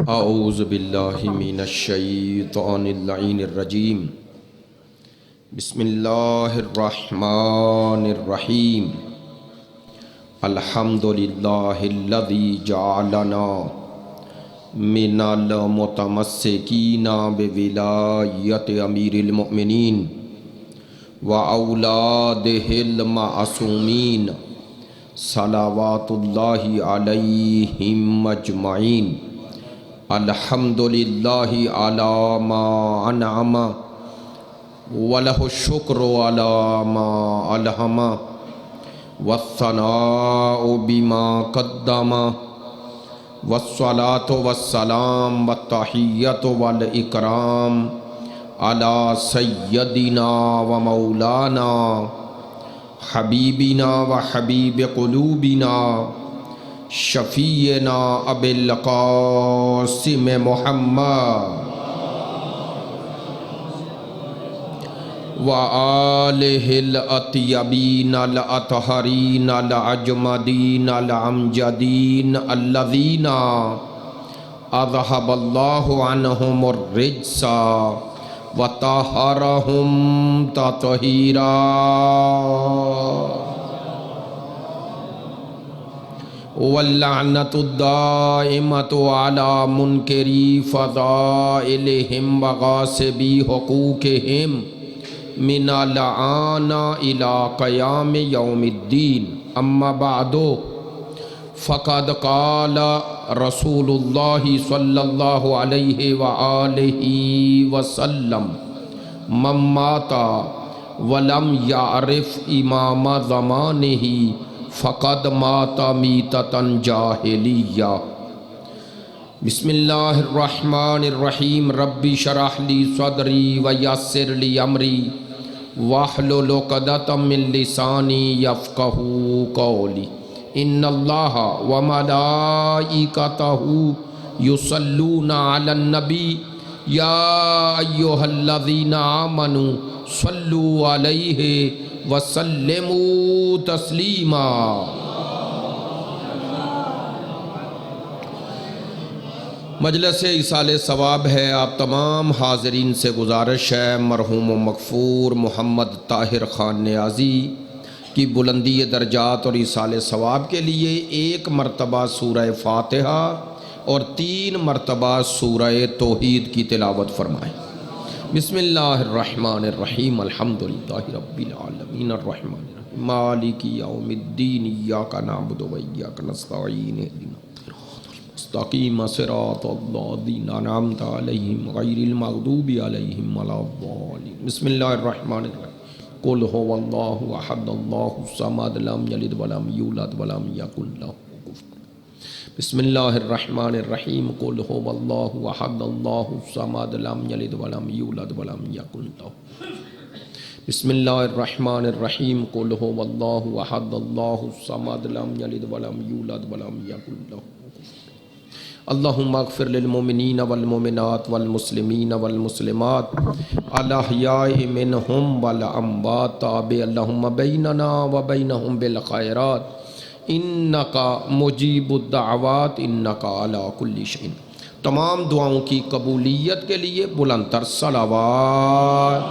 اعوذ باللہ من الشیطان اللعین الرجیم بسم اللہ الرحمن الرحیم الحمدللہ الذی جعلنا من المتمسکین بولایت امیر المؤمنین واولادہ المعصومین صلوات اللہ علیہم اجمعین الحمدللہ علی ما انعم ولہ الشکر علی ما الہم والثناء بما قدم والصلاة والسلام والتحیۃ والاکرام علی سیدنا و مولانا حبیبنا و حبیب قلوبنا شفیعنا ابی القاسم محمد وآلہ الاطیبین الاطہرین الاجمدین الامجدین الذین اذہب اللہ عنہم الرجس وطہرہم تطہیرا واللعنۃ الدائمۃ علی منکری فضائلہم وغاصبی حقوقہم من الآن الی قیام یوم الدین اما بعد فقد قال رسول اللہ صلی اللہ علیہ وآلہ وسلم من مات ولم یعرف امام زمانہ فقد مات میتۃ جاہلیہ۔ بسم اللہ الرحمن الرحیم ربی شرح لی صدری ویسر لی امری واحلل عقدۃ من لسانی یفقہوا قولی۔ ان اللہ وملائکتہ یصلون علی النبی یا ایہا الذین آمنوا صلوا علیہ وسلموا تسلیما۔ مجلس ایصال ثواب ہے، آپ تمام حاضرین سے گزارش ہے مرحوم و مغفور محمد طاہر خان نیازی کی بلندی درجات اور ایصال ثواب کے لیے 1 مرتبہ سورہ فاتحہ اور 3 مرتبہ سورہ توحید کی تلاوت فرمائیں۔ بسم اللہ الرحمن الرحیم الحمدللہ رب العالمین الرحمن الرحیم مالک یوم الدین ایاک نعبد و ایاک نستعین اہدنا مستقیم صراط الذین انعمت علیہم غیر المغضوب علیہم ولا الضالین۔ بسم اللہ الرحمن الرحیم قل هو اللہ احد اللہ الصمد لم یلد ولم یولد ولم یکن لہ کفوا۔ بسم اللہ الرحمن الرحیم قل هو اللہ احد اللہ الصمد لم یلد ولم یولد ولم یکن لہ۔ بسم اللہ الرحمن الرحیم قل هو اللہ احد اللہ الصمد لم یلد ولم یولد ولم یکن لہ۔ اللہم اغفر للمؤمنین والمؤمنات والمسلمین والمسلمات الاحیاء منہم والاموات تابع اللہم بیننا وبینہم بالخیرات انکا مجیب الدعوات انکا علی کل شیء۔ تمام دعاؤں کی قبولیت کے لیے بلند تر صلوات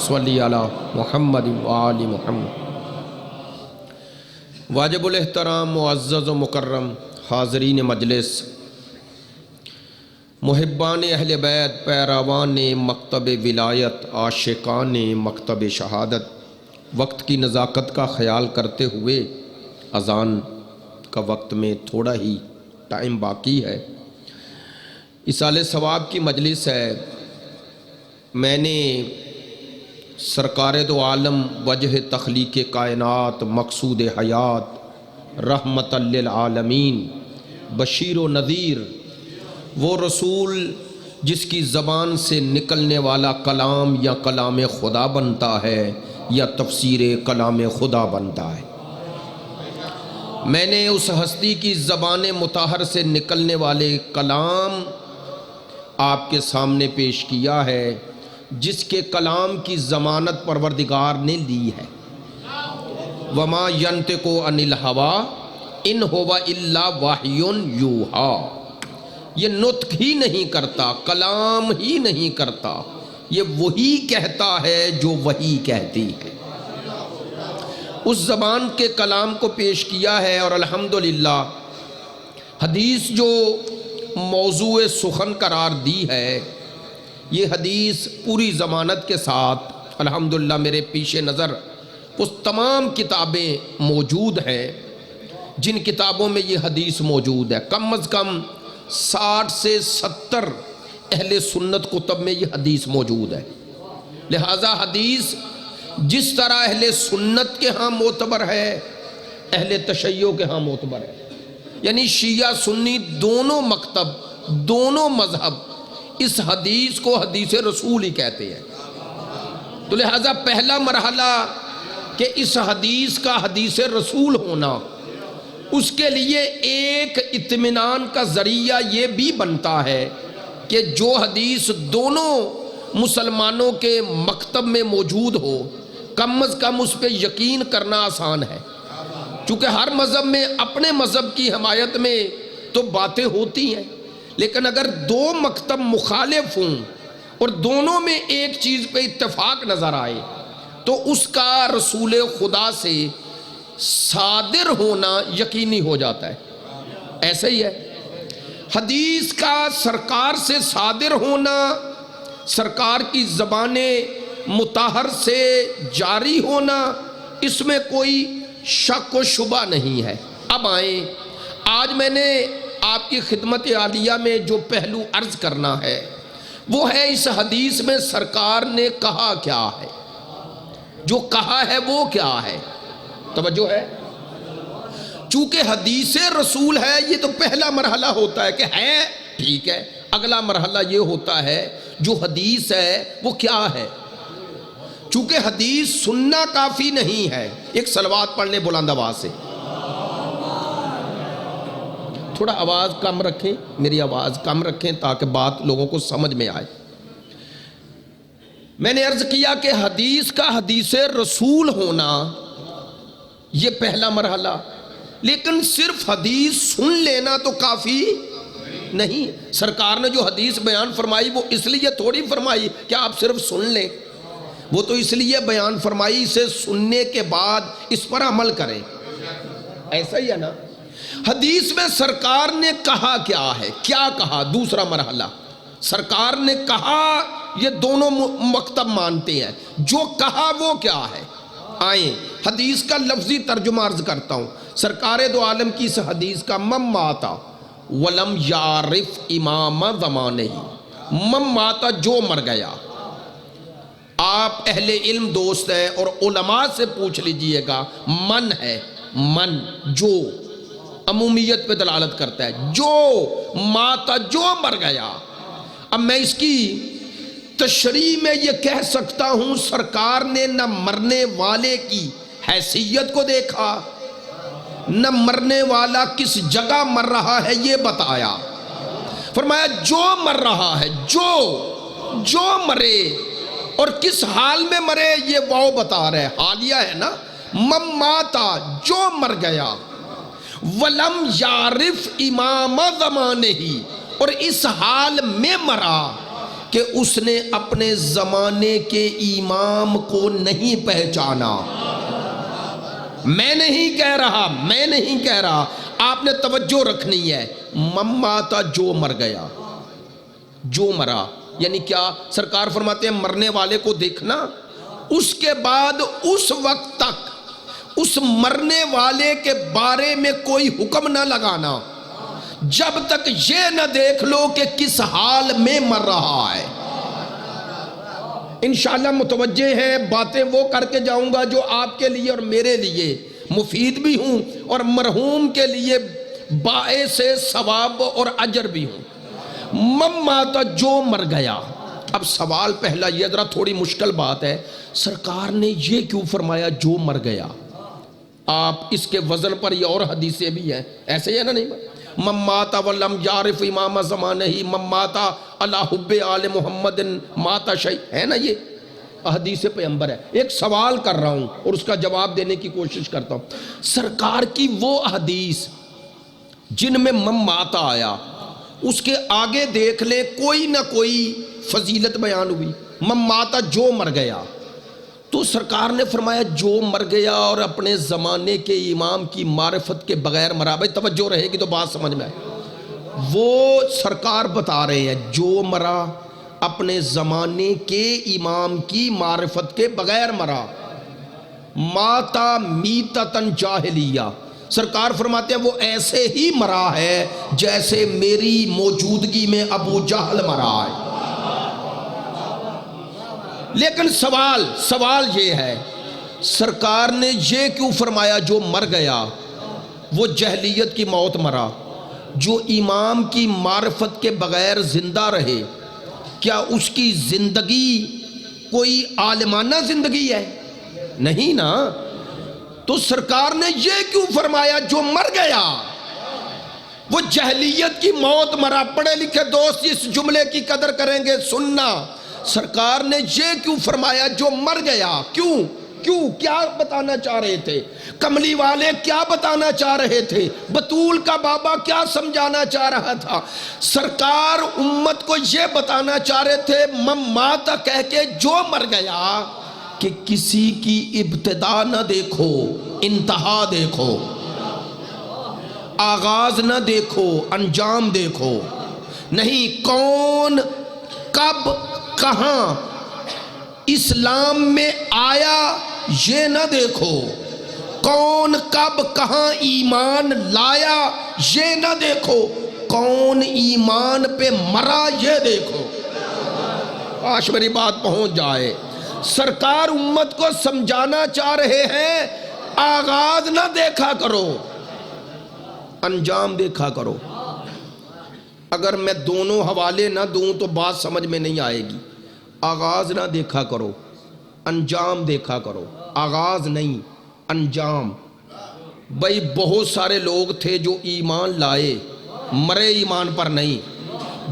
صلی علی محمد وآل محمد۔ واجب الاحترام معزز و مکرم حاضرین مجلس، محبان اہل بیت، پیروان مکتب ولایت، عاشقان مکتب شہادت، وقت کی نزاکت کا خیال کرتے ہوئے اذان کا وقت میں تھوڑا ہی ٹائم باقی ہے، ایصال ثواب کی مجلس ہے۔ میں نے سرکار دو عالم وجہ تخلیق کائنات مقصود حیات رحمت للعالمین بشیر و نذیر، وہ رسول جس کی زبان سے نکلنے والا کلام یا کلام خدا بنتا ہے یا تفسیر کلام خدا بنتا ہے، میں نے اس ہستی کی زبان مطہر سے نکلنے والے کلام آپ کے سامنے پیش کیا ہے جس کے کلام کی ضمانت پروردگار نے لی ہے۔ وما ينطق عن الهوى ان هو الا وحی یوحی، یہ نطق ہی نہیں کرتا، کلام ہی نہیں کرتا، یہ وہی کہتا ہے جو وہی کہتی ہے۔ اس زبان کے کلام کو پیش کیا ہے، اور الحمدللہ حدیث جو موضوع سخن قرار دی ہے، یہ حدیث پوری ضمانت کے ساتھ الحمدللہ میرے پیش نظر اس تمام کتابیں موجود ہیں جن کتابوں میں یہ حدیث موجود ہے۔ کم از کم 60 سے 70 اہل سنت کتب میں یہ حدیث موجود ہے۔ لہٰذا حدیث جس طرح اہل سنت کے ہاں معتبر ہے، اہل تشیع کے ہاں معتبر ہے، یعنی شیعہ سنی دونوں مکتب، دونوں مذہب اس حدیث کو حدیث رسول ہی کہتے ہیں۔ تو لہٰذا پہلا مرحلہ کہ اس حدیث کا حدیث رسول ہونا، اس کے لیے ایک اطمینان کا ذریعہ یہ بھی بنتا ہے کہ جو حدیث دونوں مسلمانوں کے مکتب میں موجود ہو، کم از کم اس پہ یقین کرنا آسان ہے، چونکہ ہر مذہب میں اپنے مذہب کی حمایت میں تو باتیں ہوتی ہیں، لیکن اگر دو مکتب مخالف ہوں اور دونوں میں ایک چیز پہ اتفاق نظر آئے تو اس کا رسول خدا سے صادر ہونا یقینی ہو جاتا ہے۔ ایسا ہی ہے حدیث کا سرکار سے صادر ہونا، سرکار کی زبان مطہر سے جاری ہونا، اس میں کوئی شک و شبہ نہیں ہے۔ اب آئیں، آج میں نے آپ کی خدمت عالیہ میں جو پہلو عرض کرنا ہے وہ ہے اس حدیث میں سرکار نے کہا کیا ہے، جو کہا ہے وہ کیا ہے۔ توجہ ہے، چونکہ حدیث رسول ہے، یہ تو پہلا مرحلہ ہوتا ہے کہ ہے ٹھیک ہے، اگلا مرحلہ یہ ہوتا ہے جو حدیث ہے وہ کیا ہے۔ چونکہ حدیث سننا کافی نہیں ہے، ایک صلوات پڑھ لیں بلند آواز سے، تھوڑا آواز کم رکھیں، میری آواز کم رکھیں تاکہ بات لوگوں کو سمجھ میں آئے۔ میں نے عرض کیا کہ حدیث کا حدیث رسول ہونا یہ پہلا مرحلہ، لیکن صرف حدیث سن لینا تو کافی نہیں۔ سرکار نے جو حدیث بیان فرمائی وہ اس لیے تھوڑی فرمائی کہ آپ صرف سن لیں، وہ تو اس لیے بیان فرمائی اسے سننے کے بعد اس پر عمل کریں۔ ایسا ہی ہے نا، حدیث میں سرکار نے کہا کیا ہے، کیا کہا، دوسرا مرحلہ سرکار نے کہا، یہ دونوں مکتب مانتے ہیں، جو کہا وہ کیا ہے۔ آئیں حدیث کا لفظی ترجمہ عرض کرتا ہوں۔ سرکار دو عالم کی اس حدیث کا من ماتا ولم یعرف امام زمانہ، من ماتا جو مر گیا۔ آپ اہل علم دوست ہیں اور علماء سے پوچھ لیجئے گا، من ہے، من جو عمومیت پہ دلالت کرتا ہے، جو ماتا جو مر گیا۔ اب میں اس کی تشریح میں یہ کہہ سکتا ہوں سرکار نے نہ مرنے والے کی حیثیت کو دیکھا، نہ مرنے والا کس جگہ مر رہا ہے یہ بتایا۔ فرمایا جو مر رہا ہے، جو مرے اور کس حال میں مرے یہ وہ بتا رہے، حالیہ ہے نا، من ماتا جو مر گیا، ولم یعرف امام زمانہ، اور اس حال میں مرا کہ اس نے اپنے زمانے کے امام کو نہیں پہچانا۔ میں نہیں کہہ رہا، آپ نے توجہ رکھنی ہے۔ من ماتا جو مر گیا، جو مرا یعنی کیا؟ سرکار فرماتے ہیں مرنے والے کو دیکھنا، اس کے بعد اس وقت تک اس مرنے والے کے بارے میں کوئی حکم نہ لگانا جب تک یہ نہ دیکھ لو کہ کس حال میں مر رہا ہے۔ انشاءاللہ متوجہ ہیں، باتیں وہ کر کے جاؤں گا جو آپ کے لیے اور میرے لیے مفید بھی ہوں اور مرحوم کے لیے باعث ثواب اور اجر بھی ہوں۔ من ماتا جو مر گیا۔ اب سوال پہلا یہ، ذرا تھوڑی مشکل بات ہے، سرکار نے یہ کیوں فرمایا جو مر گیا؟ آپ اس کے وزن پر یہ اور حدیثیں بھی ہیں، ایسے ہی ہے نا؟ نہیں، من ماتا ولم یعرف امام زمانہ، من ماتا علی حب آل محمد ماتا شیء، ہے نا؟ یہ حدیث پیغمبر ہے۔ ایک سوال کر رہا ہوں اور اس کا جواب دینے کی کوشش کرتا ہوں۔ سرکار کی وہ حدیث جن میں من ماتا آیا، اس کے آگے دیکھ لیں کوئی نہ کوئی فضیلت بیان ہوئی، من مات جو مر گیا، تو سرکار نے فرمایا جو مر گیا اور اپنے زمانے کے امام کی معرفت کے بغیر مرا، بھائی توجہ رہے گی تو بات سمجھ میں آئے، وہ سرکار بتا رہے ہیں جو مرا اپنے زمانے کے امام کی معرفت کے بغیر مرا، ماتا میتتن جاہلیہ، سرکار فرماتے ہیں وہ ایسے ہی مرا ہے جیسے میری موجودگی میں ابو جہل مرا ہے۔ لیکن سوال یہ ہے، سرکار نے یہ کیوں فرمایا جو مر گیا وہ جہلیت کی موت مرا، جو امام کی معرفت کے بغیر زندہ رہے کیا اس کی زندگی کوئی عالمانہ زندگی ہے؟ نہیں نا، تو سرکار نے یہ کیوں فرمایا جو مر گیا وہ جہلیت کی موت مرا؟ پڑھے لکھے دوست اس جملے کی قدر کریں گے، سننا، سرکار نے یہ کیوں فرمایا جو مر گیا؟ کیوں کیا بتانا چاہ رہے تھے؟ کملی والے کیا بتانا چاہ رہے تھے؟ بطول کا بابا کیا سمجھانا چاہ رہا تھا؟ سرکار امت کو یہ بتانا چاہ رہے تھے من مات کہہ کے جو مر گیا کہ کسی کی ابتدا نہ دیکھو، انتہا دیکھو، آغاز نہ دیکھو، انجام دیکھو، نہیں کون کب کہاں اسلام میں آیا یہ نہ دیکھو، کون کب کہاں ایمان لایا یہ نہ دیکھو، کون ایمان پہ مرا یہ دیکھو۔ کاش میری بات پہنچ جائے۔ سرکار امت کو سمجھانا چاہ رہے ہیں آغاز نہ دیکھا کرو، انجام دیکھا کرو۔ اگر میں دونوں حوالے نہ دوں تو بات سمجھ میں نہیں آئے گی۔ آغاز نہ دیکھا کرو، انجام دیکھا کرو، آغاز نہیں انجام۔ بھئی بہت سارے لوگ تھے جو ایمان لائے مرے ایمان پر نہیں،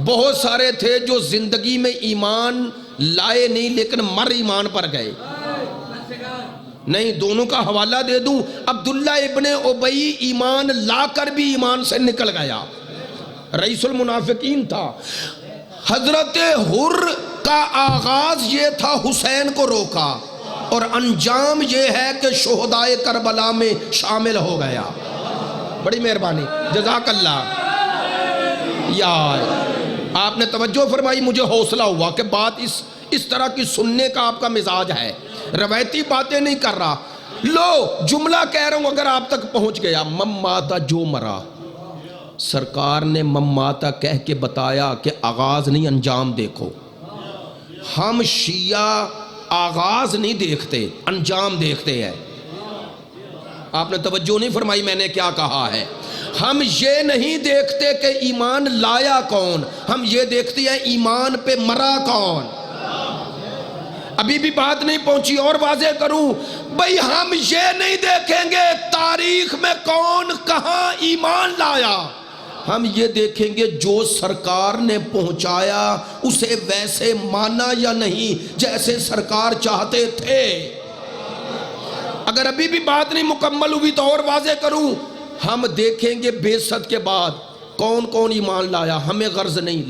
بہت سارے تھے جو زندگی میں ایمان لائے نہیں لیکن مر ایمان پر گئے۔ نہیں، دونوں کا حوالہ دے دوں، عبداللہ ابن ابی ایمان لا کر بھی ایمان سے نکل گیا، رئیس المنافقین تھا۔ حضرت حر کا آغاز یہ تھا حسین کو روکا، اور انجام یہ ہے کہ شہدائے کربلا میں شامل ہو گیا۔ بڑی مہربانی، جزاک اللہ۔ یار آپ نے توجہ فرمائی، مجھے حوصلہ ہوا کہ بات اس طرح کی سننے کا آپ کا مزاج ہے، روایتی باتیں نہیں کر رہا۔ لو جملہ کہہ رہا ہوں اگر آپ تک پہنچ گیا، من ماتا جو مرا، سرکار نے من ماتا کہہ کے بتایا کہ آغاز نہیں انجام دیکھو۔ ہم شیعہ آغاز نہیں دیکھتے، انجام دیکھتے ہیں۔ آپ نے توجہ نہیں فرمائی میں نے کیا کہا ہے؟ ہم یہ نہیں دیکھتے کہ ایمان لایا کون، ہم یہ دیکھتے ہیں ایمان پہ مرا کون۔ ابھی بھی بات نہیں پہنچی، اور واضح کروں، بھئی ہم یہ نہیں دیکھیں گے تاریخ میں کون کہاں ایمان لایا، ہم یہ دیکھیں گے جو سرکار نے پہنچایا اسے ویسے مانا یا نہیں جیسے سرکار چاہتے تھے۔ اگر ابھی بھی بات نہیں مکمل ہوئی تو اور واضح کروں، ہم دیکھیں گے بعثت کے بعد کون کون ایمان لایا، ہمیں غرض نہیں،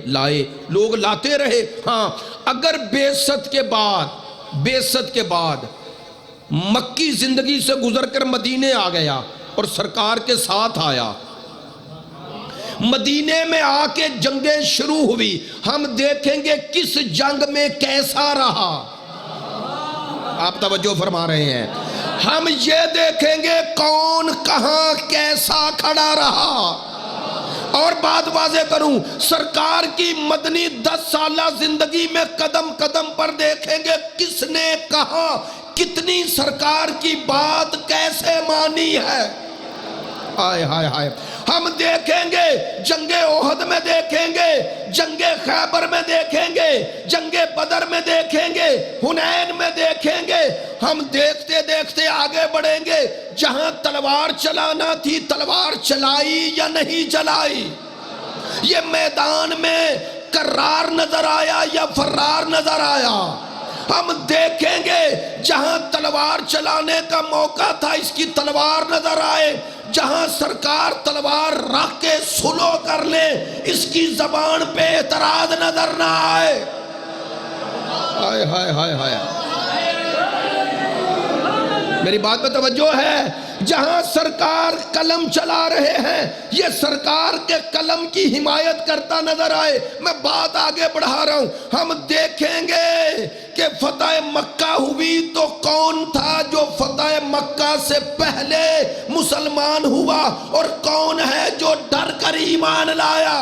لائے لوگ لاتے رہے۔ ہاں اگر بعثت کے بعد مکی زندگی سے گزر کر مدینے آ گیا اور سرکار کے ساتھ آیا، مدینے میں آ کے جنگیں شروع ہوئی، ہم دیکھیں گے کس جنگ میں کیسا رہا۔ آپ توجہ فرما رہے ہیں؟ ہم یہ دیکھیں گے کون کہاں کیسا کھڑا رہا۔ اور بات واضح کروں، سرکار کی مدنی 10 سالہ زندگی میں قدم قدم پر دیکھیں گے کس نے کہاں کتنی سرکار کی بات کیسے مانی ہے۔ ہائے ہائے ہائے، ہم دیکھیں گے جنگ احد میں دیکھیں گے، جنگ خیبر میں دیکھیں گے، جنگ بدر میں دیکھیں گے، حنین میں دیکھیں گے۔ ہم دیکھتے دیکھتے آگے بڑھیں گے، جہاں تلوار چلانا تھی تلوار چلائی یا نہیں چلائی، یہ میدان میں کرار نظر آیا یا فرار نظر آیا۔ ہم دیکھیں گے جہاں تلوار چلانے کا موقع تھا اس کی تلوار نظر آئے، جہاں سرکار تلوار رکھ کے سلو کر لے اس کی زبان پہ اعتراض نظر نہ آئے۔ ہائے ہائے ہائے ہائے، میری بات پہ توجہ ہے؟ جہاں سرکار قلم چلا رہے ہیں یہ سرکار کے قلم کی حمایت کرتا نظر آئے۔ میں بات آگے بڑھا رہا ہوں، ہم دیکھیں گے کہ فتح مکہ ہوئی تو کون تھا جو فتح مکہ سے پہلے مسلمان ہوا اور کون ہے جو ڈر کر ایمان لایا۔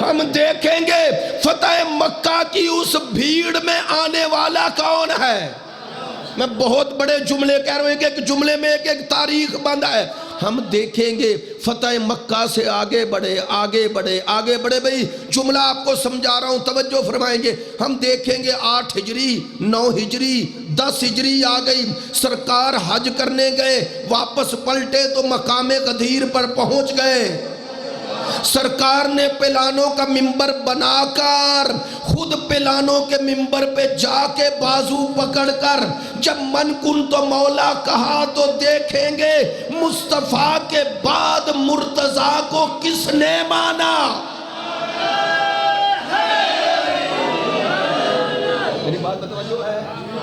ہم دیکھیں گے فتح مکہ کی اس بھیڑ میں آنے والا کون ہے۔ میں بہت بڑے جملے کہہ رہا ہوں، ایک جملے میں ایک تاریخ بندہ ہے۔ ہم دیکھیں گے فتح مکہ سے آگے بڑھے آگے بڑھے آگے بڑھے، بھئی جملہ آپ کو سمجھا رہا ہوں، توجہ فرمائیں گے۔ ہم دیکھیں گے 8 ہجری 9 ہجری 10 ہجری آ گئی، سرکار حج کرنے گئے، واپس پلٹے تو مقام غدیر پر پہنچ گئے۔ سرکار نے پلانوں کا ممبر بنا کر خود پلانوں کے ممبر پہ جا کے بازو پکڑ کر جب من کن تو مولا کہا تو دیکھیں گے مصطفیٰ کے بعد مرتضیٰ کو کس نے مانا۔ میری بات بتوجہ ہے؟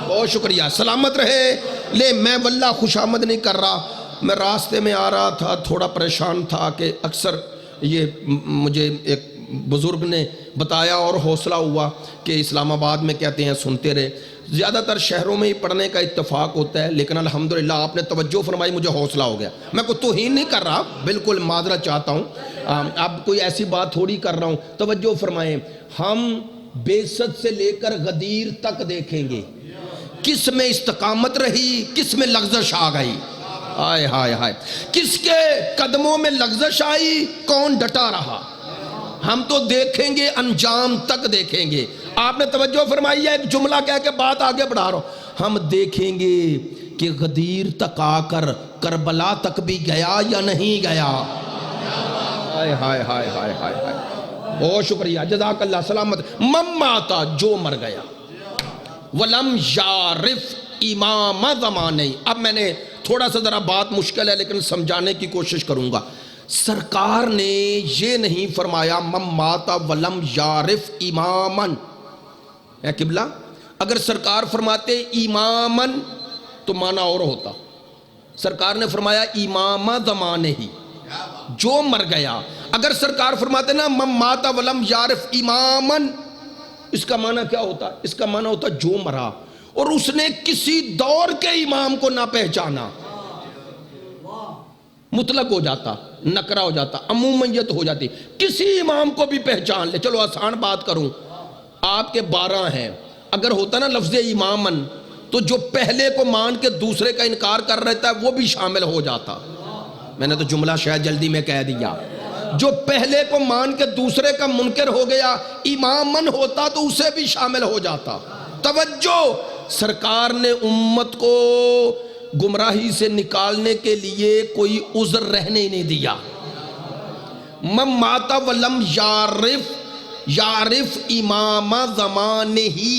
بہت شکریہ، سلامت رہے۔ لے میں واللہ خوش آمد نہیں کر رہا، میں راستے میں آ رہا تھا، تھوڑا پریشان تھا کہ اکثر یہ مجھے ایک بزرگ نے بتایا اور حوصلہ ہوا کہ اسلام آباد میں کہتے ہیں سنتے رہے، زیادہ تر شہروں میں ہی پڑھنے کا اتفاق ہوتا ہے، لیکن الحمدللہ آپ نے توجہ فرمائی، مجھے حوصلہ ہو گیا۔ میں کوئی توہین نہیں کر رہا، بالکل معذرت چاہتا ہوں، اب کوئی ایسی بات تھوڑی کر رہا ہوں۔ توجہ فرمائیں، ہم بیست سے لے کر غدیر تک دیکھیں گے کس میں استقامت رہی، کس میں لغزش آ گئی۔ ہائے ہائے ہائے، کس کے قدموں میں لغزش آئی، کون ڈٹا رہا۔ ہم تو دیکھیں گے، انجام تک دیکھیں گے۔ آپ نے توجہ فرمائی ہے، ایک جملہ کہہ کے بات آگے بڑھا رہا ہوں۔ ہم دیکھیں گے کہ غدیر تک آ کر کربلا تک بھی گیا یا نہیں گیا۔ ہائے ہائے ہائے ہائے ہائے، بہت شکریہ، جزاک اللہ، سلامت۔ من ماتا، جو مر گیا، ولم یعرف امام زمانے۔ اب میں نے تھوڑا سا ذرا بات مشکل ہے لیکن سمجھانے کی کوشش کروں گا۔ سرکار نے یہ نہیں فرمایا من مات ولم یعرف امامن، اے قبلہ، اگر سرکار فرماتے امامن تو معنی اور ہوتا۔ سرکار نے فرمایا امام زمانے ہی، جو مر گیا۔ اگر سرکار فرماتے نا من مات ولم یعرف امامن، اس کا معنی کیا ہوتا؟ اس کا معنی ہوتا جو مرا اور اس نے کسی دور کے امام کو نہ پہچانا، مطلق ہو جاتا، نکرہ ہو جاتا، عمومیت ہو جاتی، کسی امام کو بھی پہچان لے۔ چلو آسان بات کروں، آپ کے 12 ہیں، اگر ہوتا نا لفظ امامن تو جو پہلے کو مان کے دوسرے کا انکار کر رہتا ہے وہ بھی شامل ہو جاتا۔ میں نے تو جملہ شاید جلدی میں کہہ دیا، جو پہلے کو مان کے دوسرے کا منکر ہو گیا امامن ہوتا تو اسے بھی شامل ہو جاتا۔ توجہ، سرکار نے امت کو گمراہی سے نکالنے کے لیے کوئی عذر رہنے ہی نہیں دیا۔ من مات ولم یعرف امام زمانے ہی،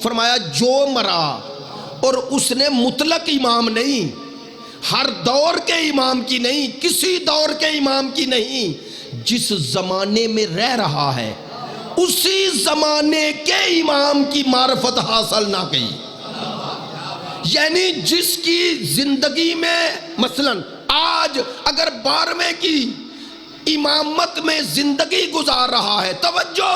فرمایا جو مرا اور اس نے مطلق امام نہیں، ہر دور کے امام کی نہیں، کسی دور کے امام کی نہیں، جس زمانے میں رہ رہا ہے اسی زمانے کے امام کی معرفت حاصل نہ کی۔ یعنی جس کی زندگی میں مثلا آج اگر 12ویں کی امامت میں زندگی گزار رہا ہے، توجہ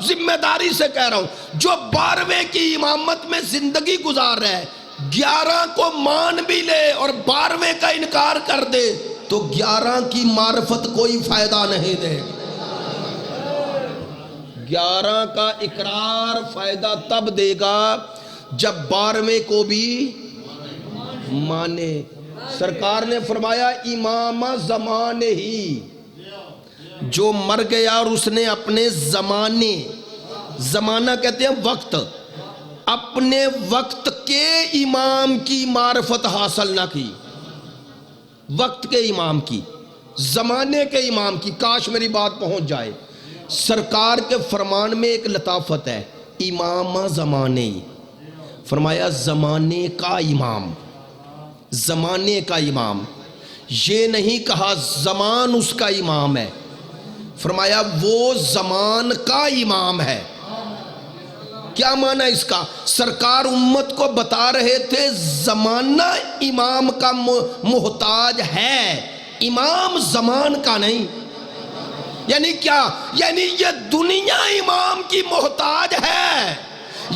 ذمہ داری سے کہہ رہا ہوں، جو 12ویں کی امامت میں زندگی گزار رہا ہے، 11 کو مان بھی لے اور 12ویں کا انکار کر دے تو 11 کی معرفت کوئی فائدہ نہیں دے گی۔ 11 کا اقرار فائدہ تب دے گا جب 12ویں کو بھی مانے۔ سرکار نے فرمایا امام زمانے ہی، جو مر گیا اور اس نے اپنے زمانے، زمانہ کہتے ہیں وقت، اپنے وقت کے امام کی معرفت حاصل نہ کی، وقت کے امام کی، زمانے کے امام کی۔ کاش میری بات پہنچ جائے۔ سرکار کے فرمان میں ایک لطافت ہے، امام زمانے، فرمایا زمانے کا امام، زمانے کا امام، یہ نہیں کہا زمان اس کا امام ہے، فرمایا وہ زمان کا امام ہے۔ کیا معنی اس کا؟ سرکار امت کو بتا رہے تھے زمانہ امام کا محتاج ہے، امام زمان کا نہیں۔ یعنی کیا؟ یعنی یہ دنیا امام کی محتاج ہے،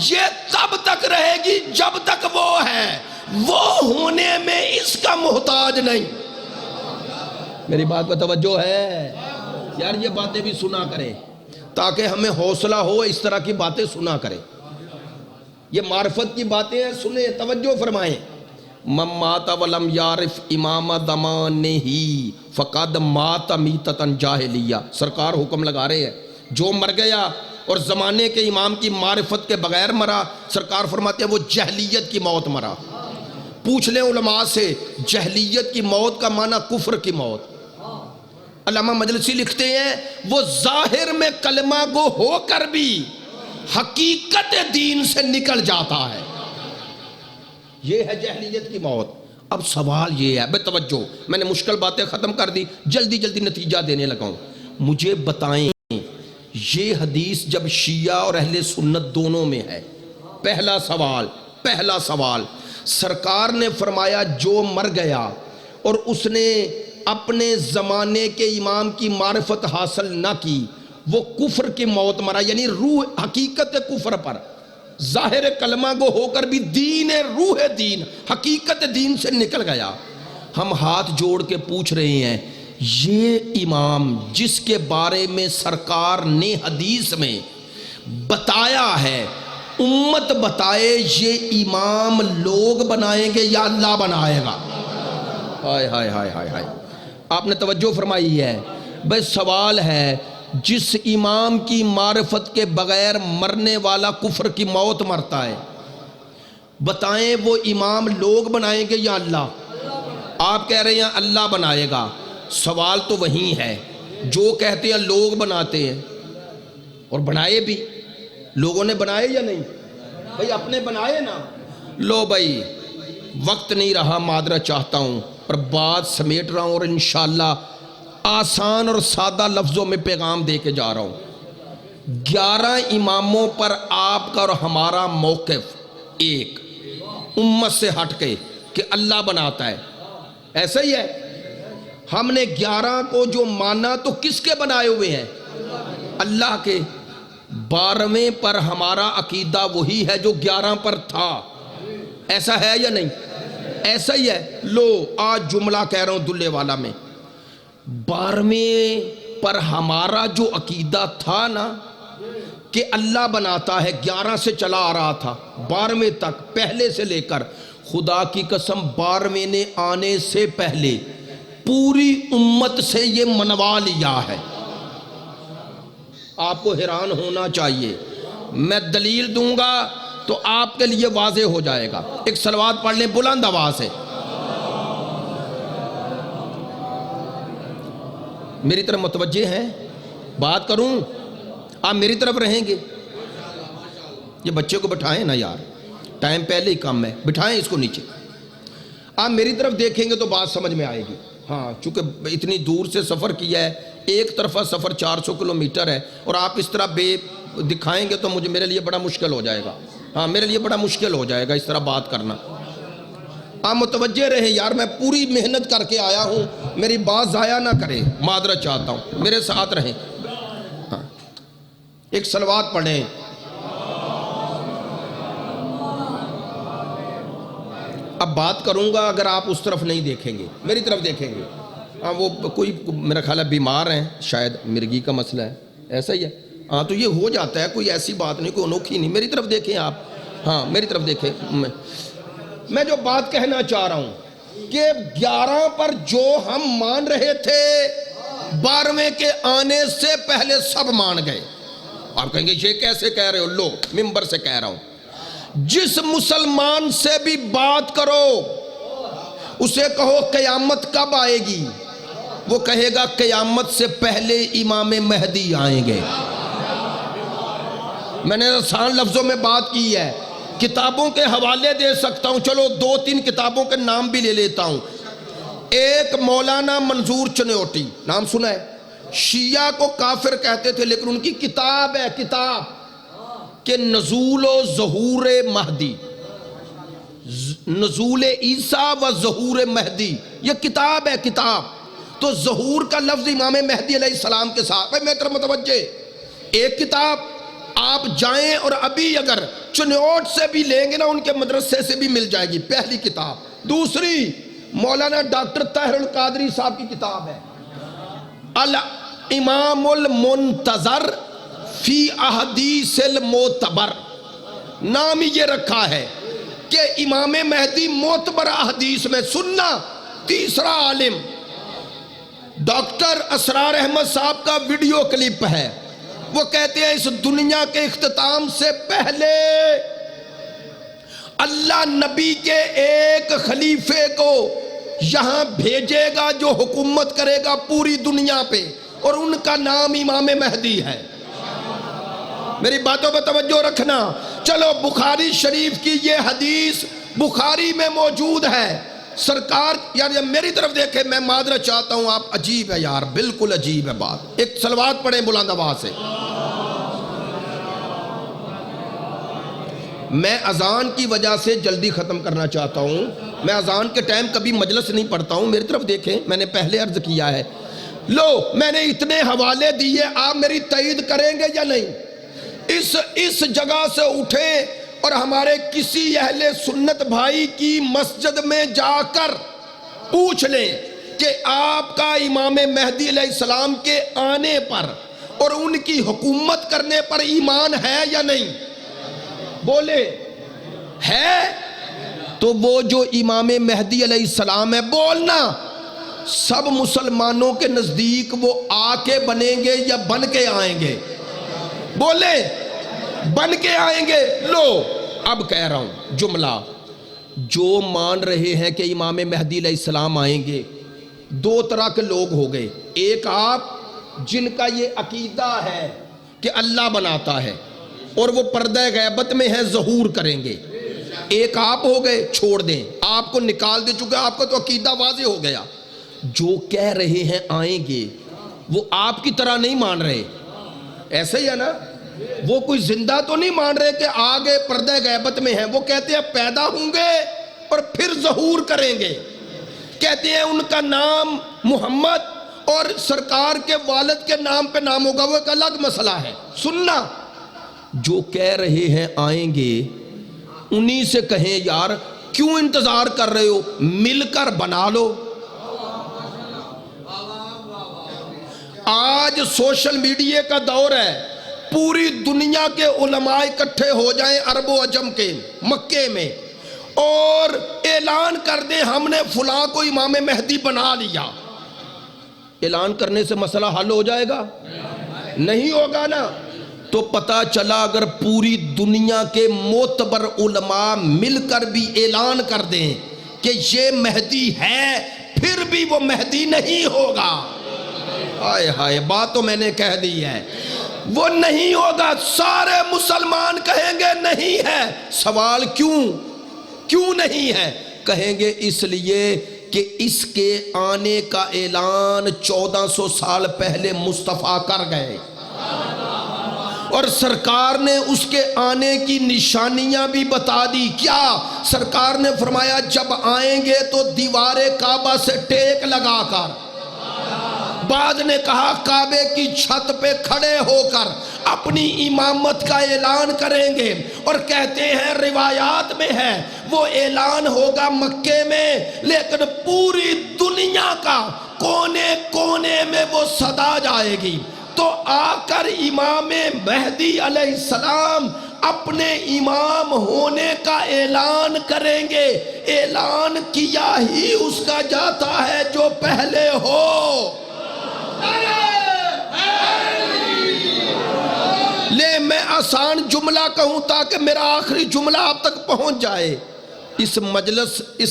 یہ تب تک رہے گی جب تک وہ ہے، وہ ہونے میں اس کا محتاج نہیں۔ میری بات پہ توجہ ہے؟ یار یہ باتیں بھی سنا کریں تاکہ ہمیں حوصلہ ہو، اس طرح کی باتیں سنا کریں۔ یہ معرفت کی باتیں ہیں، سنیں، توجہ فرمائیں۔ من مات ولم یعرف امام زمانہ فقد مات میتۃ جاہلیہ، سرکار حکم لگا رہے ہیں جو مر گیا اور زمانے کے امام کی معرفت کے بغیر مرا، سرکار فرماتے ہیں وہ جہلیت کی موت مرا۔ پوچھ لیں علماء سے، جہلیت کی موت کا معنی کفر کی موت۔ علامہ مجلسی لکھتے ہیں وہ ظاہر میں کلمہ گو ہو کر بھی حقیقت دین سے نکل جاتا ہے، یہ ہے جہلیت کی موت۔ اب سوال یہ ہے، بے توجہ، میں نے مشکل باتیں ختم کر دی، جلدی جلدی نتیجہ دینے لگا ہوں۔ مجھے بتائیں یہ حدیث جب شیعہ اور اہل سنت دونوں میں ہے، پہلا سوال سرکار نے فرمایا جو مر گیا اور اس نے اپنے زمانے کے امام کی معرفت حاصل نہ کی، وہ کفر کی موت مرا، یعنی روح حقیقت کفر پر، ظاہر کلمہ گو ہو کر بھی دین روح دین حقیقت دین سے نکل گیا۔ ہم ہاتھ جوڑ کے پوچھ رہے ہیں یہ امام جس کے بارے میں سرکار نے حدیث میں بتایا ہے، امت بتائے یہ امام لوگ بنائیں گے یا اللہ بنائے گا؟ ہائے ہائے ہائے ہائے ہائے، آپ نے توجہ فرمائی ہے؟ بھئی سوال ہے جس امام کی معرفت کے بغیر مرنے والا کفر کی موت مرتا ہے، بتائیں وہ امام لوگ بنائیں گے یا اللہ؟ آپ کہہ رہے ہیں اللہ بنائے گا، سوال تو وہی ہے جو کہتے ہیں لوگ بناتے ہیں، اور بنائے بھی لوگوں نے بنائے یا نہیں؟ بھئی اپنے بنائے نا۔ لو بھئی وقت نہیں رہا، معذرت چاہتا ہوں، پر بات سمیٹ رہا ہوں اور انشاءاللہ آسان اور سادہ لفظوں میں پیغام دے کے جا رہا ہوں۔ 11 اماموں پر آپ کا اور ہمارا موقف ایک، امت سے ہٹ کے کہ اللہ بناتا ہے، ایسا ہی ہے۔ ہم نے 11 کو جو مانا تو کس کے بنائے ہوئے ہیں؟ اللہ کے۔ 12ویں پر ہمارا عقیدہ وہی ہے جو 11 پر تھا، ایسا ہے یا نہیں؟ ایسا ہی ہے۔ لو آج جملہ کہہ رہا ہوں دلے والا میں، 12ویں پر ہمارا جو عقیدہ تھا نا کہ اللہ بناتا ہے، 11 سے چلا آ رہا تھا 12ویں تک، پہلے سے لے کر، خدا کی قسم 12ویں نے آنے سے پہلے پوری امت سے یہ منوا لیا ہے۔ آپ کو حیران ہونا چاہیے، میں دلیل دوں گا تو آپ کے لیے واضح ہو جائے گا۔ ایک صلوات پڑھ لیں بلند آواز سے۔ میری طرف متوجہ ہیں؟ بات کروں، آپ میری طرف رہیں گے؟ یہ بچے کو بٹھائیں نا یار، ٹائم پہلے ہی کم ہے، بٹھائیں اس کو نیچے۔ آپ میری طرف دیکھیں گے تو بات سمجھ میں آئے گی۔ ہاں چونکہ اتنی دور سے سفر کیا ہے، ایک طرفہ سفر 400 کلومیٹر ہے، اور آپ اس طرح بے دکھائیں گے تو میرے لیے بڑا مشکل ہو جائے گا۔ ہاں میرے لیے بڑا مشکل ہو جائے گا اس طرح بات کرنا۔ آپ متوجہ رہیں یار، میں پوری محنت کر کے آیا ہوں، میری بات ضائع نہ کریں، معذرت چاہتا ہوں، میرے ساتھ رہیں۔ ہاں ایک صلوات پڑھیں۔ اب بات کروں گا اگر آپ اس طرف نہیں دیکھیں گے، میری طرف دیکھیں گے۔ ہاں وہ کوئی میرا خیال ہے بیمار ہیں، شاید مرگی کا مسئلہ ہے، ایسا ہی ہے۔ ہاں تو یہ ہو جاتا ہے، کوئی ایسی بات نہیں، کوئی انوکھی نہیں۔ میری طرف دیکھیں آپ، ہاں میری طرف دیکھیں۔ میں جو بات کہنا چاہ رہا ہوں کہ 11 پر جو ہم مان رہے تھے 12ویں کے آنے سے پہلے سب مان گئے۔ آپ کہیں گے یہ کیسے کہہ رہے ہو؟ لو منبر سے کہہ رہا ہوں، جس مسلمان سے بھی بات کرو اسے کہو قیامت کب آئے گی، وہ کہے گا قیامت سے پہلے امام مہدی آئیں گے۔ میں نے آسان لفظوں میں بات کی ہے، کتابوں کے حوالے دے سکتا ہوں، چلو 2-3 کتابوں کے نام بھی لے لیتا ہوں۔ ایک مولانا منظور چنیوٹی، نام سنا ہے؟ شیعہ کو کافر کہتے تھے، لیکن ان کی کتاب ہے، کتاب کہ نزول و ظہور مہدی، نزول عیسیٰ و ظہور مہدی، یہ کتاب ہے، کتاب۔ تو ظہور کا لفظ امام مہدی علیہ السلام کے ساتھ ہے۔ میرے طرف متوجہ، ایک کتاب آپ جائیں اور ابھی اگر چنیوٹ سے بھی لیں گے نا، ان کے مدرسے سے بھی مل جائے گی، پہلی کتاب۔ دوسری مولانا ڈاکٹر طاہر القادری صاحب کی کتاب ہے الامام المنتظر فی احادیث المعتبر، نام یہ رکھا ہے کہ امام مہدی معتبر احادیث میں سننا۔ تیسرا عالم ڈاکٹر اسرار احمد صاحب کا ویڈیو کلپ ہے، وہ کہتے ہیں اس دنیا کے اختتام سے پہلے اللہ نبی کے ایک خلیفے کو یہاں بھیجے گا جو حکومت کرے گا پوری دنیا پہ، اور ان کا نام امام مہدی ہے۔ میری باتوں پر توجہ رکھنا۔ چلو بخاری شریف کی یہ حدیث بخاری میں موجود ہے، سرکار یار میری طرف دیکھیں، میں معذرت چاہتا ہوں، آپ عجیب ہے یار، بالکل عجیب ہے بات۔ ایک صلوات پڑھیں بلند آواز سے۔ میں اذان کی وجہ سے جلدی ختم کرنا چاہتا ہوں، میں اذان کے ٹائم کبھی مجلس نہیں پڑھتا ہوں، میری طرف دیکھیں، میں نے پہلے عرض کیا ہے، لو میں نے اتنے حوالے دیے، آپ میری تائید کریں گے یا نہیں؟ اس جگہ سے اٹھیں اور ہمارے کسی اہل سنت بھائی کی مسجد میں جا کر پوچھ لیں کہ آپ کا امام مہدی علیہ السلام کے آنے پر اور ان کی حکومت کرنے پر ایمان ہے یا نہیں؟ بولے ہے تو وہ جو امام مہدی علیہ السلام ہے، بولنا سب مسلمانوں کے نزدیک وہ آ کے بنیں گے یا بن کے آئیں گے؟ بولے بن کے آئیں گے۔ لو اب کہہ رہا ہوں جملہ، جو مان رہے ہیں کہ امام مہدی علیہ السلام آئیں گے، دو طرح کے لوگ ہو گئے۔ ایک آپ جن کا یہ عقیدہ ہے کہ اللہ بناتا ہے اور وہ پردہ غیبت میں ہے، ظہور کریں گے۔ ایک آپ ہو گئے، چھوڑ دیں، آپ کو نکال دے چکے، آپ کا تو عقیدہ واضح ہو گیا۔ جو کہہ رہے ہیں آئیں گے، وہ آپ کی طرح نہیں مان رہے، ایسے ہی ہے نا؟ وہ کوئی زندہ تو نہیں مان رہے کہ آگے پردہ غیبت میں ہیں، وہ کہتے ہیں پیدا ہوں گے اور پھر ظہور کریں گے۔ کہتے ہیں ان کا نام محمد اور سرکار کے والد کے نام پہ نام ہوگا، وہ ایک الگ مسئلہ ہے۔ سننا، جو کہہ رہے ہیں آئیں گے انہی سے کہیں یار کیوں انتظار کر رہے ہو، مل کر بنا لو۔ آج سوشل میڈیا کا دور ہے، پوری دنیا کے علماء اکٹھے ہو جائیں عرب و عجم کے مکے میں اور اعلان کر دیں ہم نے فلاں کو امام مہدی بنا لیا، اعلان کرنے سے مسئلہ حل ہو جائے گا؟ نہیں ہوگا نا۔ تو پتہ چلا اگر پوری دنیا کے معتبر علماء مل کر بھی اعلان کر دیں کہ یہ مہدی ہے، پھر بھی وہ مہدی نہیں ہوگا۔ ہائے ہائے، بات تو میں نے کہہ دی ہے، وہ نہیں ہوگا۔ سارے مسلمان کہیں گے نہیں ہے۔ سوال کیوں نہیں ہے؟ کہیں گے اس لیے کہ اس کے آنے کا اعلان 1400 سال پہلے مصطفیٰ کر گئے، اور سرکار نے اس کے آنے کی نشانیاں بھی بتا دی۔ کیا سرکار نے فرمایا جب آئیں گے تو دیوار کعبہ سے ٹیک لگا کر، بعد نے کہا کعبے کی چھت پہ کھڑے ہو کر اپنی امامت کا اعلان کریں گے، اور کہتے ہیں روایات میں ہے وہ اعلان ہوگا مکے میں، لیکن پوری دنیا کا کونے کونے میں وہ صدا جائے گی۔ تو آ کر امام مہدی علیہ السلام اپنے امام ہونے کا اعلان کریں گے۔ اعلان کیا ہی اس کا جاتا ہے جو پہلے ہو۔ لے میں آسان جملہ کہوں تاکہ میرا آخری جملہ آپ تک پہنچ جائے۔ اس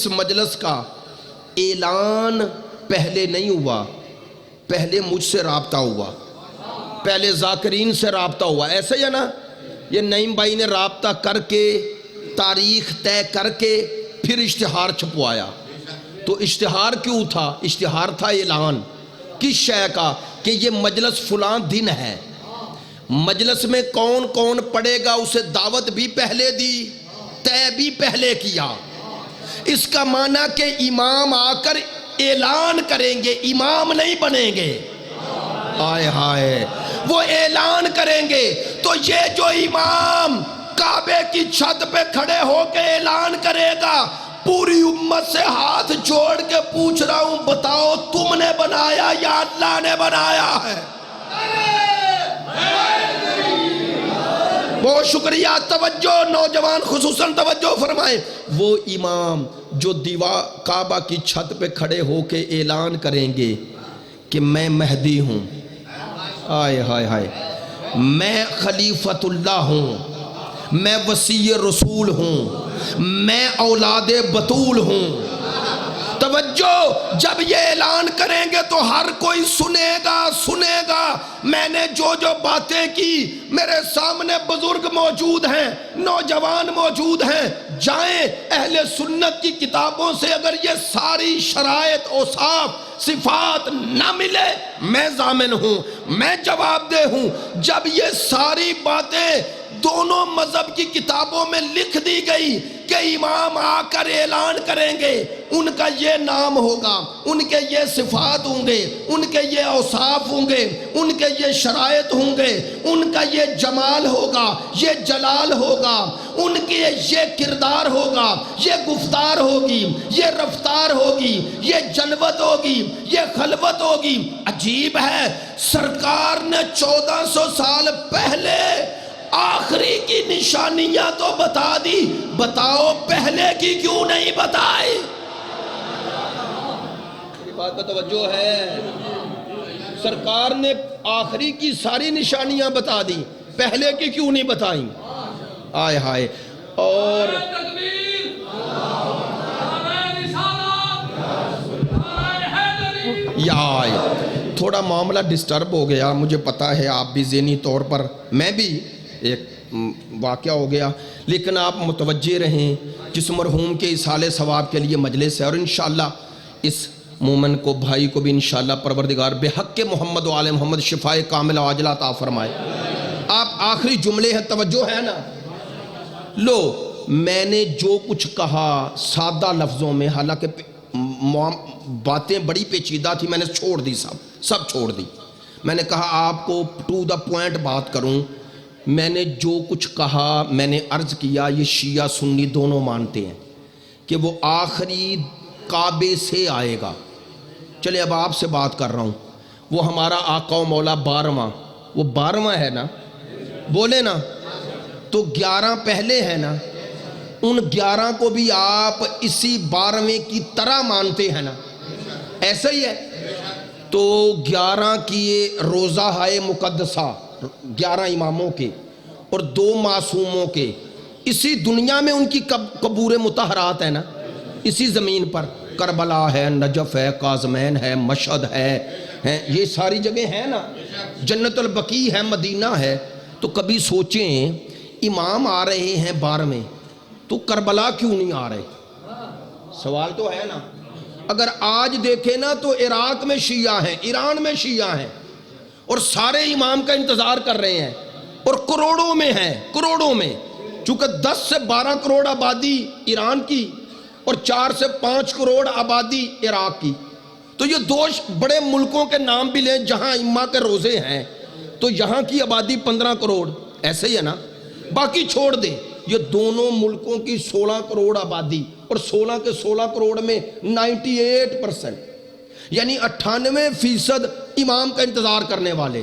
مجلس کا اعلان پہلے نہیں ہوا، پہلے مجھ سے رابطہ ہوا، پہلے ذاکرین سے رابطہ ہوا، ایسے ہی ہے نا؟ یہ نعیم بھائی نے رابطہ کر کے تاریخ طے کر کے پھر اشتہار چھپوایا۔ تو اشتہار کیوں تھا؟ اشتہار تھا اعلان کس شے کا کہ یہ مجلس فلاں دن ہے، مجلس میں کون کون پڑھے گا اسے دعوت بھی پہلے دی، طے بھی پہلے کیا۔ اس کا معنی کہ امام آ کر اعلان کریں گے، امام نہیں بنیں گے۔ آئے ہائے، وہ اعلان کریں گے۔ تو یہ جو امام کعبے کی چھت پہ کھڑے ہو کے اعلان کرے گا، پوری امت سے ہاتھ جوڑ کے پوچھ رہا ہوں، بتاؤ تم نے بنایا یا اللہ نے بنایا ہے؟ بہت شکریہ، توجہ نوجوان خصوصاً توجہ فرمائیں۔ وہ امام جو کعبہ کی چھت پہ کھڑے ہو کے اعلان کریں گے کہ میں مہدی ہوں، آئے ہائے ہائے، میں خلیفۃ اللہ ہوں، میں وصی رسول ہوں، میں اولاد بطول ہوں۔ توجہ، جب یہ اعلان کریں گے تو ہر کوئی سنے گا۔ میں نے جو باتیں کی، میرے سامنے بزرگ موجود ہیں، نوجوان موجود ہیں، جائیں اہل سنت کی کتابوں سے اگر یہ ساری شرائط اوصاف صفات نہ ملے، میں ضامن ہوں، میں جواب دہ ہوں۔ جب یہ ساری باتیں دونوں مذہب کی کتابوں میں لکھ دی گئی کہ امام آ کر اعلان کریں گے، ان کا یہ نام ہوگا، ان کے یہ صفات ہوں گے، ان کے یہ اوصاف ہوں گے، ان کے یہ شرائط ہوں گے، ان کا یہ جمال ہوگا، یہ جلال ہوگا، ان کے یہ کردار ہوگا، یہ گفتار ہوگی، یہ رفتار ہوگی، یہ جلوت ہوگی، یہ خلوت ہوگی۔ عجیب ہے، سرکار نے 1400 سال پہلے آخری کی نشانیاں تو بتا دی، بتاؤ پہلے کی کیوں نہیں بتائی؟ میری بات کا توجہ ہے، سرکار نے آخری کی ساری نشانیاں بتا دی، پہلے کی کیوں نہیں بتائیں؟ آئے ہائے، اور تھوڑا معاملہ ڈسٹرب ہو گیا، مجھے پتا ہے آپ بھی ذہنی طور پر، میں بھی ایک واقعہ ہو گیا، لیکن آپ متوجہ رہیں، جس مرحوم کے اصالِ ثواب کے لیے مجلس ہے، اور انشاءاللہ اس مومن کو، بھائی کو بھی انشاءاللہ پروردگار بحق محمد و آل محمد شفائے کاملہ عاجلہ عطا فرمائے۔ آپ آخری جملے ہیں، توجہ ہے نا؟ لو، میں نے جو کچھ کہا سادہ لفظوں میں، حالانکہ باتیں بڑی پیچیدہ تھی، میں نے چھوڑ دی، سب چھوڑ دی۔ میں نے کہا آپ کو ٹو دا پوائنٹ بات کروں، میں نے جو کچھ کہا، میں نے عرض کیا یہ شیعہ سنی دونوں مانتے ہیں کہ وہ آخری کعبے سے آئے گا۔ چلے اب آپ سے بات کر رہا ہوں، وہ ہمارا آقا و مولا 12واں، وہ 12واں ہے نا؟ بولے نا؟ تو 11 پہلے ہے نا؟ ان 11 کو بھی آپ اسی 12ویں کی طرح مانتے ہیں نا؟ ایسا ہی ہے؟ تو 11 کی روزہ ہے مقدسہ، 11 اماموں کے اور 2 معصوموں کے، اسی دنیا میں ان کی قبور مطہرات ہے نا، اسی زمین پر کربلا ہے، نجف ہے، کاظمین ہے، مشہد ہے، یہ ساری جگہ ہیں نا، جنت البقیع ہے، مدینہ ہے۔ تو کبھی سوچیں امام آ رہے ہیں 12ویں، تو کربلا کیوں نہیں آ رہے؟ سوال تو ہے نا۔ اگر آج دیکھیں نا تو عراق میں شیعہ ہیں، ایران میں شیعہ ہیں، اور سارے امام کا انتظار کر رہے ہیں، اور کروڑوں میں ہیں، کروڑوں میں، چونکہ 10 سے 12 کروڑ آبادی ایران کی اور 4 سے 5 کروڑ آبادی عراق کی، تو یہ 2 بڑے ملکوں کے نام بھی لیں جہاں امام کے روزے ہیں، تو یہاں کی آبادی 15 کروڑ، ایسے ہی ہے نا؟ باقی چھوڑ دیں، یہ دونوں ملکوں کی 16 کروڑ آبادی، اور 16 کے 16 کروڑ میں 98%، یعنی 98% امام کا انتظار کرنے والے۔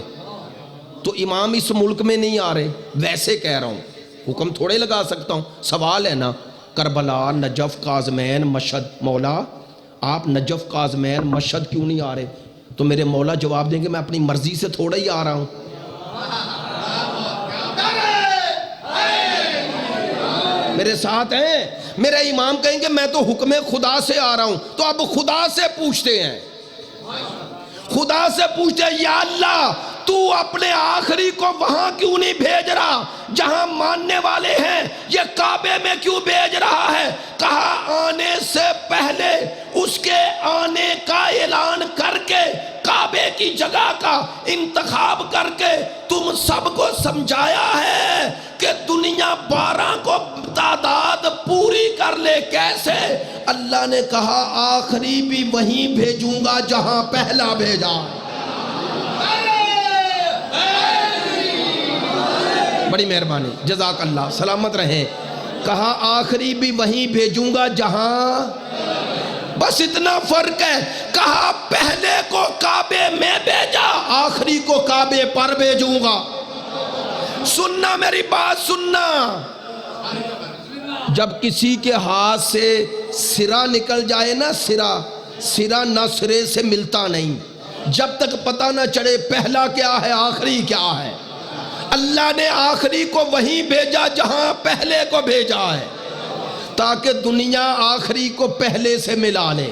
تو امام اس ملک میں نہیں آ رہے، ویسے کہہ رہا ہوں، حکم تھوڑے لگا سکتا ہوں، سوال ہے نا۔ کربلا، نجف، کاظمین، مشہد، مولا آپ نجف، کاظمین، مشہد کیوں نہیں آ رہے؟ تو میرے مولا جواب دیں گے میں اپنی مرضی سے تھوڑا ہی آ رہا ہوں۔ میرے ساتھ ہیں؟ میرے امام کہیں گے میں تو حکم خدا سے آ رہا ہوں، تو اب خدا سے پوچھتے ہیں، خدا سے پوچھتے ہیں یا اللہ تو اپنے آخری کو وہاں کیوں نہیں بھیج رہا جہاں ماننے والے ہیں؟ یہ کعبے میں کیوں بھیج رہا ہے؟ کہا آنے سے پہلے اس کے آنے کا اعلان کر کے، کعبے کی جگہ کا انتخاب کر کے تم سب کو سمجھایا ہے کہ دنیا 12 کو تعداد پوری کر لے۔ کیسے؟ اللہ نے کہا آخری بھی وہیں بھیجوں گا جہاں پہلا بھیجا۔ بڑی مہربانی، جزاک اللہ، سلامت رہیں۔ کہا آخری بھی وہیں بھیجوں گا جہاں، بس اتنا فرق ہے۔ کہا پہلے کو کعبے میں بھیجا، آخری کو کعبے پر بھیجوں گا۔ سننا میری بات سننا، جب کسی کے ہاتھ سے سرا نکل جائے نا، سرا نہ سرے سے ملتا نہیں، جب تک پتہ نہ چڑھے پہلا کیا ہے آخری کیا ہے۔ اللہ نے آخری کو وہیں بھیجا جہاں پہلے کو بھیجا ہے، تاکہ دنیا آخری کو پہلے سے ملا لے۔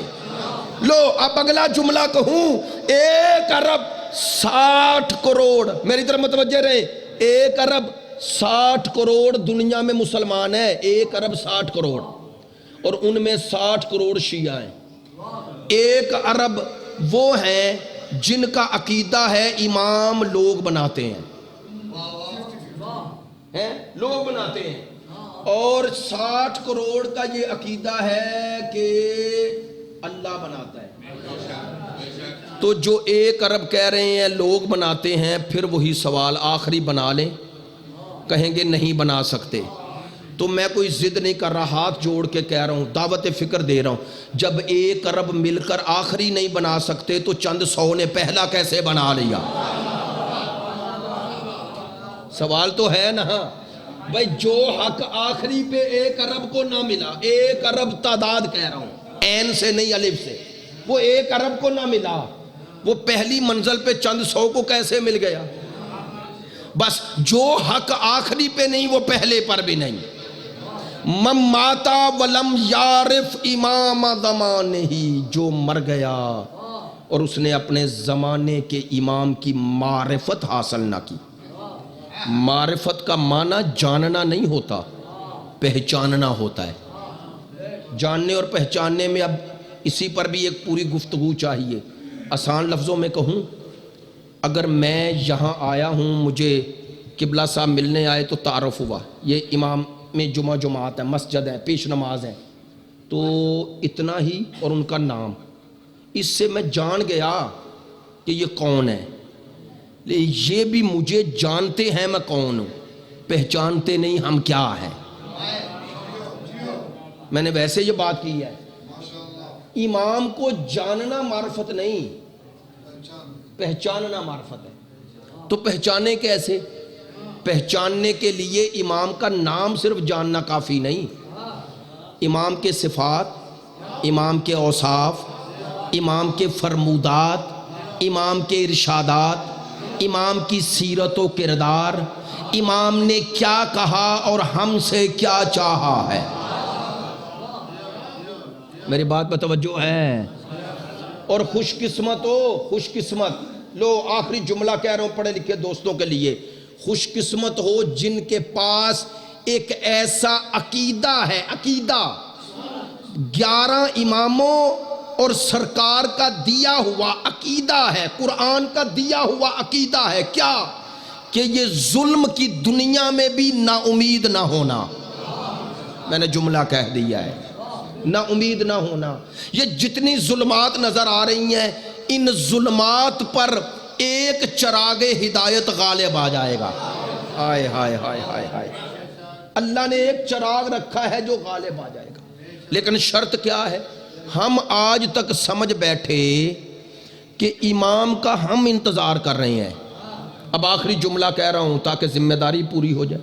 لو اب اگلا جملہ کہوں، 1 ارب 60 کروڑ، میری طرف متوجہ رہے، 1 ارب 60 کروڑ دنیا میں مسلمان ہیں، 1 ارب 60 کروڑ، اور ان میں 60 کروڑ شیعہ ہیں۔ 1 ارب وہ ہیں جن کا عقیدہ ہے امام لوگ بناتے ہیں، لوگ بناتے ہیں، اور 60 کروڑ کا یہ عقیدہ ہے کہ اللہ بناتا ہے۔ تو جو 1 ارب کہہ رہے ہیں لوگ بناتے ہیں، پھر وہی سوال آخری بنا لیں، کہیں گے نہیں بنا سکتے۔ تو میں کوئی ضد نہیں کر رہا، ہاتھ جوڑ کے کہہ رہا ہوں، دعوت فکر دے رہا ہوں، جب 1 ارب مل کر آخری نہیں بنا سکتے تو چند 100 نے پہلا کیسے بنا لیا؟ سوال تو ہے نا بھائی، جو حق آخری پہ 1 ارب کو نہ ملا، 1 ارب تعداد کہہ رہا ہوں، عین سے نہیں الف سے، وہ 1 ارب کو نہ ملا، وہ پہلی منزل پہ چند 100 کو کیسے مل گیا؟ بس جو حق آخری پہ نہیں وہ پہلے پر بھی نہیں۔ من ماتا ولم یعرف امام زمانہ، جو مر گیا اور اس نے اپنے زمانے کے امام کی معرفت حاصل نہ کی۔ معرفت کا معنی جاننا نہیں ہوتا، پہچاننا ہوتا ہے۔ جاننے اور پہچاننے میں اب اسی پر بھی ایک پوری گفتگو چاہیے۔ آسان لفظوں میں کہوں، اگر میں یہاں آیا ہوں، مجھے قبلہ صاحب ملنے آئے تو تعارف ہوا، یہ امام میں جماعت ہے، مسجد ہے، پیش نماز ہے، تو اتنا ہی اور ان کا نام، اس سے میں جان گیا کہ یہ کون ہے۔ یہ بھی مجھے جانتے ہیں میں کون ہوں، پہچانتے نہیں ہم کیا ہیں۔ میں نے ویسے یہ بات کی ہے، امام کو جاننا معرفت نہیں، پہچاننا معرفت ہے۔ تو پہچانے کیسے؟ پہچاننے کے لیے امام کا نام صرف جاننا کافی نہیں، امام کے صفات، امام کے اوصاف، امام کے فرمودات، امام کے ارشادات، امام کی سیرت و کردار، امام نے کیا کہا اور ہم سے کیا چاہا ہے۔ میری بات پہ توجہ ہے؟ اور خوش قسمت ہو، خوش قسمت، لو آخری جملہ کہہ رہا ہوں پڑھے لکھے دوستوں کے لیے، خوش قسمت ہو جن کے پاس ایک ایسا عقیدہ ہے، عقیدہ 11 اماموں اور سرکار کا دیا ہوا عقیدہ ہے، قرآن کا دیا ہوا عقیدہ ہے، کیا؟ کہ یہ ظلم کی دنیا میں بھی نا امید نہ ہونا۔ میں نے جملہ کہہ دیا ہے، نا امید نہ ہونا۔ یہ جتنی ظلمات نظر آ رہی ہیں، ان ظلمات پر ایک چراغ ہدایت غالب آ جائے گا۔ ہائے ہائے ہائے ہائے ہائے، اللہ نے ایک چراغ رکھا ہے جو غالب آ جائے گا۔ لیکن شرط کیا ہے؟ ہم آج تک سمجھ بیٹھے کہ امام کا ہم انتظار کر رہے ہیں۔ اب آخری جملہ کہہ رہا ہوں تاکہ ذمہ داری پوری ہو جائے،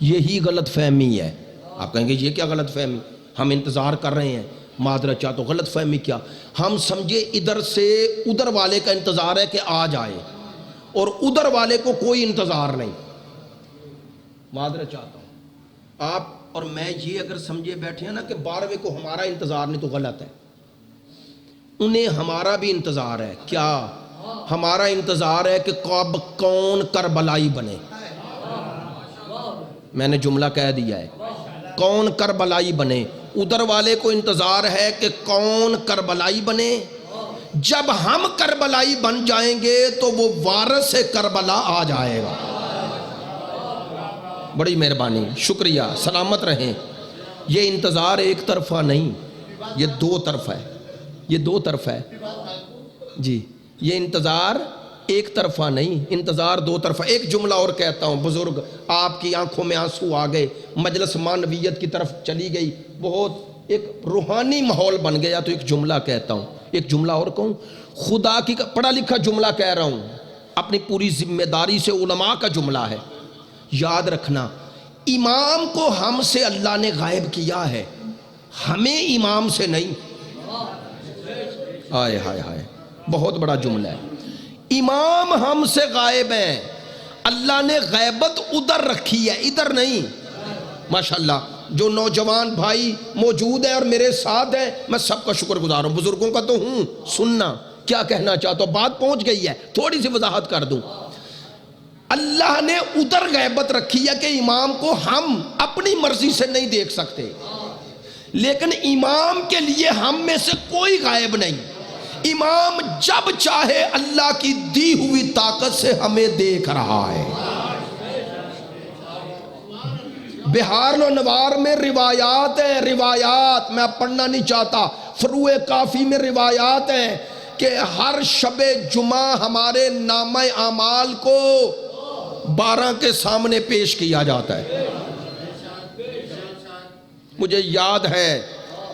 یہی غلط فہمی ہے۔ آپ کہیں گے یہ کیا غلط فہمی؟ ہم انتظار کر رہے ہیں، معذرت چاہتا ہوں، غلط فہمی کیا؟ ہم سمجھے ادھر سے ادھر والے کا انتظار ہے کہ آ جائے، اور ادھر والے کو کوئی انتظار نہیں۔ معذرت چاہتا ہوں، آپ اور میں یہ اگر سمجھے بیٹھے ہیں نا کہ 12ویں کو ہمارا انتظار نہیں، تو غلط ہے۔ انہیں ہمارا بھی انتظار ہے، کیا؟ ہمارا انتظار ہے کہ کب کون کربلائی بنے. میں نے جملہ کہہ دیا ہے, کون کربلائی بنے. ادھر والے کو انتظار ہے کہ کون کربلائی بنے. جب ہم کربلائی بن جائیں گے تو وہ وارث کربلا آ جائے گا. بڑی مہربانی, شکریہ, سلامت رہیں. یہ انتظار ایک طرفہ نہیں, یہ دو طرف ہے. یہ دو طرف ہے جی, یہ انتظار ایک طرفہ نہیں, انتظار دو طرفہ. ایک جملہ اور کہتا ہوں. بزرگ آپ کی آنکھوں میں آنسو آ گئے, مجلس معنویت کی طرف چلی گئی, بہت ایک روحانی ماحول بن گیا, تو ایک جملہ کہتا ہوں. ایک جملہ اور کہوں, خدا کی پڑھا لکھا جملہ کہہ رہا ہوں, اپنی پوری ذمہ داری سے, علماء کا جملہ ہے. یاد رکھنا, امام کو ہم سے اللہ نے غائب کیا ہے, ہمیں امام سے نہیں. آئے ہائے ہائے, بہت بڑا جملہ ہے. امام ہم سے غائب ہیں, اللہ نے غیبت ادھر رکھی ہے, ادھر نہیں. ماشاءاللہ جو نوجوان بھائی موجود ہیں اور میرے ساتھ ہیں, میں سب کا شکر گزار ہوں. بزرگوں کا تو ہوں. سننا کیا کہنا چاہتا ہوں, بات پہنچ گئی ہے, تھوڑی سی وضاحت کر دوں. اللہ نے ادھر غیبت رکھی ہے کہ امام کو ہم اپنی مرضی سے نہیں دیکھ سکتے, لیکن امام کے لیے ہم میں سے کوئی غائب نہیں. امام جب چاہے اللہ کی دی ہوئی طاقت سے ہمیں دیکھ رہا ہے. بہار و نوار میں روایات ہیں, روایات میں پڑھنا نہیں چاہتا, فروع کافی میں روایات ہیں کہ ہر شب جمعہ ہمارے نامہ اعمال کو 12 کے سامنے پیش کیا جاتا ہے. مجھے یاد ہے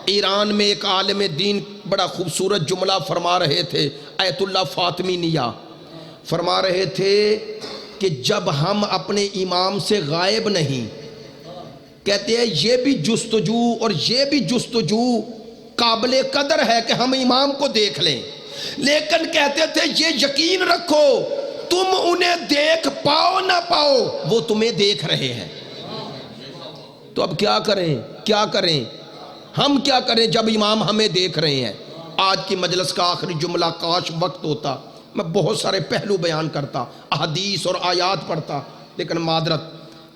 ایران میں ایک عالم دین بڑا خوبصورت جملہ فرما رہے تھے, آیت اللہ فاطمی نیا فرما رہے تھے کہ جب ہم اپنے امام سے غائب نہیں, کہتے ہیں یہ بھی جستجو اور یہ بھی جستجو قابل قدر ہے کہ ہم امام کو دیکھ لیں, لیکن کہتے تھے یہ یقین رکھو تم انہیں دیکھ پاؤ نہ پاؤ, وہ تمہیں دیکھ رہے ہیں. تو اب کیا کریں, کیا کریں, ہم کیا کریں جب امام ہمیں دیکھ رہے ہیں. آج کی مجلس کا آخری جملہ, کاش وقت ہوتا میں بہت سارے پہلو بیان کرتا, احادیث اور آیات پڑھتا, لیکن معذرت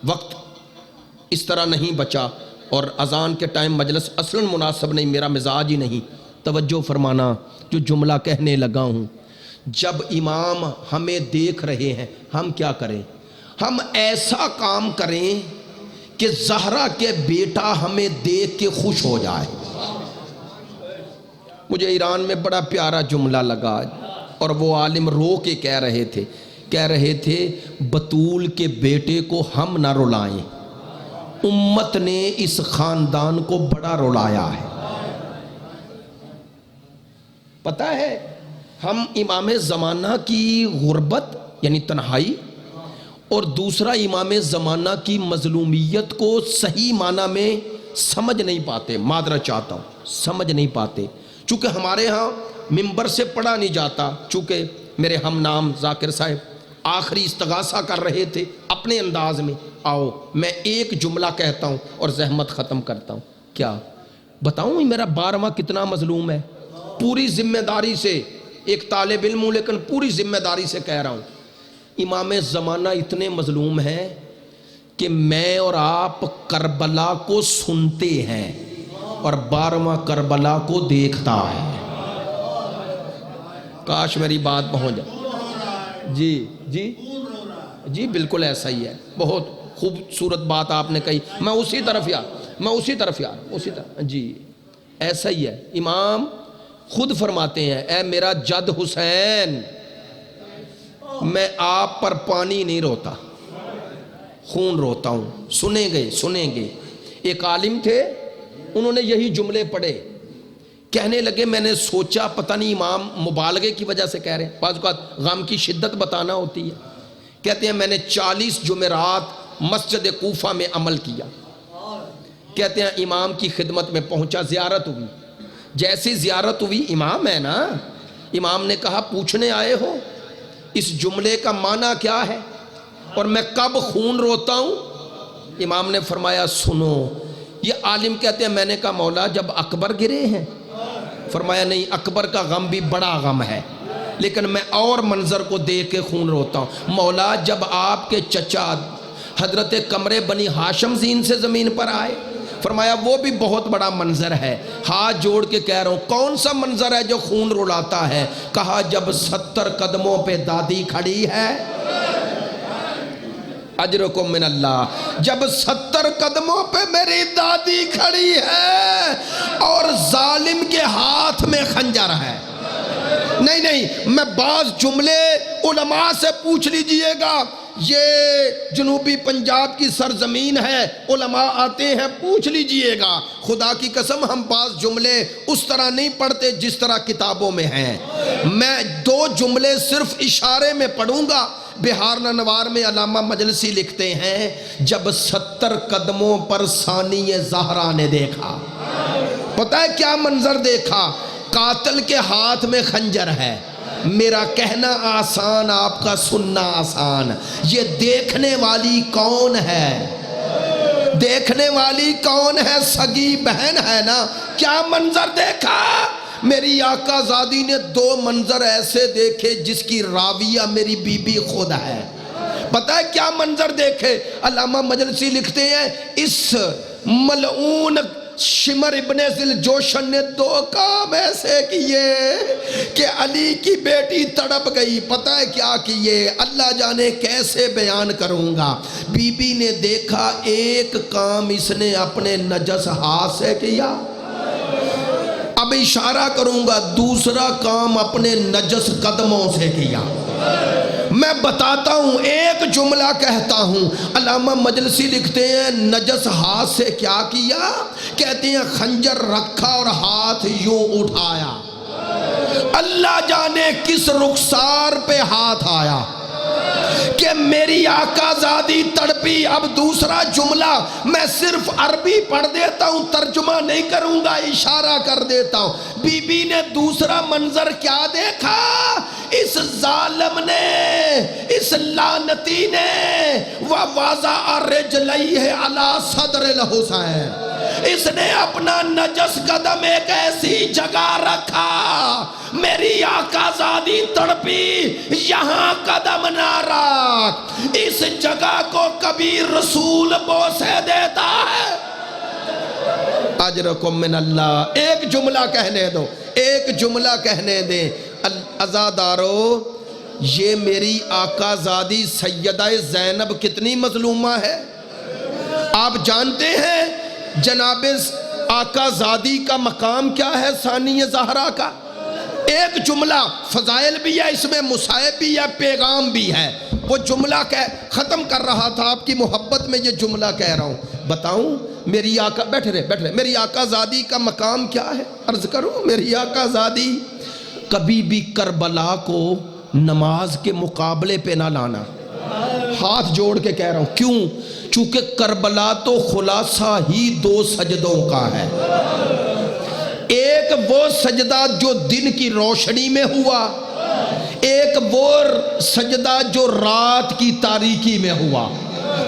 وقت اس طرح نہیں بچا, اور اذان کے ٹائم مجلس اصلاً مناسب نہیں, میرا مزاج ہی نہیں. توجہ فرمانا, جو جملہ کہنے لگا ہوں, جب امام ہمیں دیکھ رہے ہیں ہم کیا کریں, ہم ایسا کام کریں کہ زہرا کے بیٹا ہمیں دیکھ کے خوش ہو جائے. مجھے ایران میں بڑا پیارا جملہ لگا, اور وہ عالم رو کے کہہ رہے تھے بطول کے بیٹے کو ہم نہ رلائیں, امت نے اس خاندان کو بڑا رلایا ہے. پتہ ہے ہم امام زمانہ کی غربت یعنی تنہائی, اور دوسرا امام زمانہ کی مظلومیت کو صحیح معنی میں سمجھ نہیں پاتے. معذرت چاہتا ہوں, سمجھ نہیں پاتے, چونکہ ہمارے ہاں ممبر سے پڑھا نہیں جاتا. چونکہ میرے ہم نام ذاکر صاحب آخری استغاثہ کر رہے تھے اپنے انداز میں, آؤ میں ایک جملہ کہتا ہوں اور زحمت ختم کرتا ہوں. کیا بتاؤں میرا 12واں کتنا مظلوم ہے, پوری ذمہ داری سے, ایک طالب علم ہوں لیکن پوری ذمہ داری سے کہہ رہا ہوں. امام زمانہ اتنے مظلوم ہیں کہ میں اور آپ کربلا کو سنتے ہیں اور 12واں کربلا کو دیکھتا ہے. کاش میری بات پہنچ جائے. جی بالکل ایسا ہی ہے, بہت خوبصورت بات آپ نے کہی, میں اسی طرف یار جی ایسا ہی ہے. امام خود فرماتے ہیں, اے میرا جد حسین, میں آپ پر پانی نہیں روتا, خون روتا ہوں. سنیں گے. ایک عالم تھے, انہوں نے یہی جملے پڑھے, کہنے لگے میں نے سوچا پتہ نہیں امام مبالغے کی وجہ سے کہہ رہے ہیں, بعض اوقات غم کی شدت بتانا ہوتی ہے. کہتے ہیں میں نے 40 جمعرات مسجد کوفہ میں عمل کیا. کہتے ہیں امام کی خدمت میں پہنچا, زیارت ہوئی. جیسی زیارت ہوئی, امام ہے نا, امام نے کہا پوچھنے آئے ہو اس جملے کا معنی کیا ہے اور میں کب خون روتا ہوں؟ امام نے فرمایا سنو. یہ عالم کہتے ہیں میں نے کہا مولا جب اکبر گرے ہیں؟ فرمایا نہیں, اکبر کا غم بھی بڑا غم ہے. لیکن میں اور منظر کو دیکھ کے خون روتا ہوں۔ مولا جب آپ کے چچا حضرت قمر بنی ہاشم زین سے زمین پر آئے، فرمایا وہ بھی بہت بڑا منظر ہے، ہاتھ جوڑ کے کہہ رہا ہوں کون سا منظر ہے جو خون رلاتا ہے؟ کہا جب 70 قدموں پہ دادی کھڑی ہے، اجرکم من اللہ، جب 70 قدموں پہ میری دادی کھڑی ہے اور ظالم کے ہاتھ میں خنجر ہے۔ نہیں میں بعض جملے علماء سے پوچھ لیجئے گا، یہ جنوبی پنجاب کی سرزمین ہے، علماء آتے ہیں، پوچھ لیجئے گا، خدا کی قسم ہم بعض جملے اس طرح نہیں پڑھتے جس طرح کتابوں میں ہیں۔ میں 2 جملے صرف اشارے میں پڑھوں گا۔ بہار ننوار میں علامہ مجلسی لکھتے ہیں جب 70 قدموں پر ثانی زہرا نے دیکھا، پتہ ہے کیا منظر دیکھا؟ قاتل کے ہاتھ میں خنجر ہے۔ میرا کہنا آسان، آپ کا سننا آسان۔ یہ دیکھنے والی کون ہے؟ دیکھنے والی کون ہے؟ سگی بہن ہے نا۔ کیا منظر دیکھا؟ میری آقا زادی نے 2 منظر ایسے دیکھے جس کی راویہ میری بی بی خود ہے۔ پتہ ہے کیا منظر دیکھے؟ علامہ مجلسی لکھتے ہیں اس ملعون شمر ابن ذوالجوشن نے 2 کام ایسے کیے کہ علی کی بیٹی تڑپ گئی۔ پتہ ہے کیا کیے؟ اللہ جانے کیسے بیان کروں گا۔ بی بی نے دیکھا ایک کام اس نے اپنے نجس ہاتھ سے کیا، اب اشارہ کروں گا، دوسرا کام اپنے نجس قدموں سے کیا۔ میں بتاتا ہوں، ایک جملہ کہتا ہوں۔ علامہ مجلسی لکھتے ہیں نجس ہاتھ سے کیا کیا؟ کہتے ہیں خنجر رکھا اور ہاتھ یوں اٹھایا، اللہ جانے کس رخسار پہ ہاتھ آیا کہ میری آقا زادی تڑپی۔ اب دوسرا جملہ میں صرف عربی پڑھ دیتا ہوں، ترجمہ نہیں کروں گا، اشارہ کر دیتا ہوں۔ بی بی نے دوسرا منظر کیا دیکھا؟ اس ظالم نے، اس لعنتی نے وَوَضَعَ رِجْلَيْهِ عَلَى صَدْرِ الْحُسَيْنِ، اس نے اپنا نجس قدم ایک ایسی جگہ رکھا، میری آقا زادی تڑپی، یہاں قدم نہ رکھ۔ اس جگہ کو کبھی رسول بوسے دیتا ہے۔ اجرکم من اللہ۔ ایک جملہ کہنے دو، ایک جملہ کہنے دیں۔ عزادارو، یہ میری آقا زادی سیدہ زینب کتنی مظلومہ ہے؟ آپ جانتے ہیں جناب آقا زادی کا مقام کیا ہے ثانی زہرا کا؟ ایک جملہ، فضائل بھی ہے اس میں، مصائب بھی ہے، پیغام بھی ہے۔ وہ جملہ ختم کر رہا تھا، آپ کی محبت میں یہ جملہ کہہ رہا ہوں۔ بتاؤں میری آقا، بیٹھ رہے، میری آقا زادی کا مقام کیا ہے؟ عرض کروں، میری آقا زادی کبھی بھی کربلا کو نماز کے مقابلے پہ نہ لانا۔ ہاتھ جوڑ کے کہہ رہا ہوں، کیوں؟ چونکہ کربلا تو خلاصہ ہی 2 سجدوں کا ہے۔ ایک وہ سجدہ جو دن کی روشنی میں ہوا، ایک وہ سجدہ جو رات کی تاریکی میں ہوا۔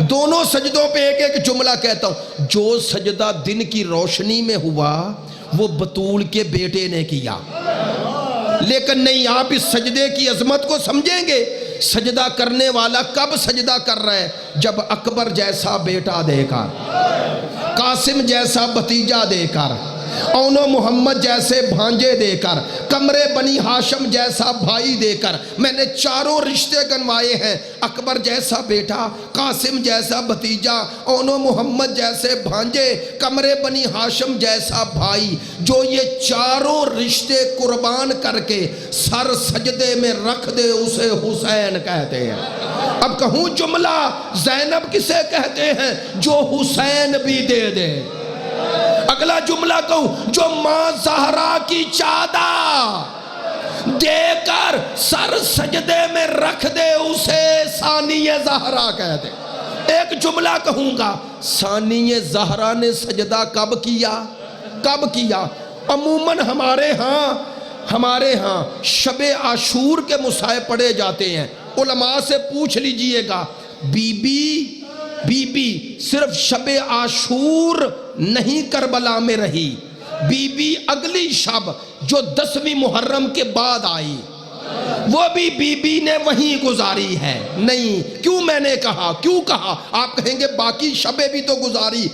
دونوں سجدوں پہ ایک ایک جملہ کہتا ہوں۔ جو سجدہ دن کی روشنی میں ہوا وہ بطول کے بیٹے نے کیا، لیکن نہیں، آپ اس سجدے کی عظمت کو سمجھیں گے۔ سجدہ کرنے والا کب سجدہ کر رہا ہے؟ جب اکبر جیسا بیٹا دے کر، قاسم جیسا بھتیجا دے کر، اون و محمد جیسے بھانجے دے کر، قمر بنی ہاشم جیسا بھائی دے کر، میں نے 4 رشتے گنوائے ہیں۔ اکبر جیسا بیٹا، قاسم جیسا بھتیجا، اون و محمد جیسے بھانجے، قمر بنی ہاشم جیسا بھائی، جو یہ 4 رشتے قربان کر کے سر سجدے میں رکھ دے اسے حسین کہتے ہیں۔ اب کہوں جملہ، زینب کسے کہتے ہیں؟ جو حسین بھی دے دے۔ اگلا جملہ کہوں، جو ماں زہرا کی چادر دے کر سر سجدے میں رکھ دے اسے ثانی زہرا کہتے۔ ایک جملہ کہوں گا، ثانی زہرا نے سجدہ کب کیا؟ کب کیا؟ عموماً ہمارے ہاں شب عاشور کے مصائب پڑھے جاتے ہیں۔ علماء سے پوچھ لیجئے گا، بی بی صرف شب عاشور نہیں کربلا میں رہی، بی بی اگلی شب جو 10ویں محرم کے بعد آئی، وہ بھی بی بی نے وہیں گزاری ہے. نہیں کیوں میں نے کہا, کیوں کہا؟ آپ کہیں گے باقی شبیں بھی تو گزاری.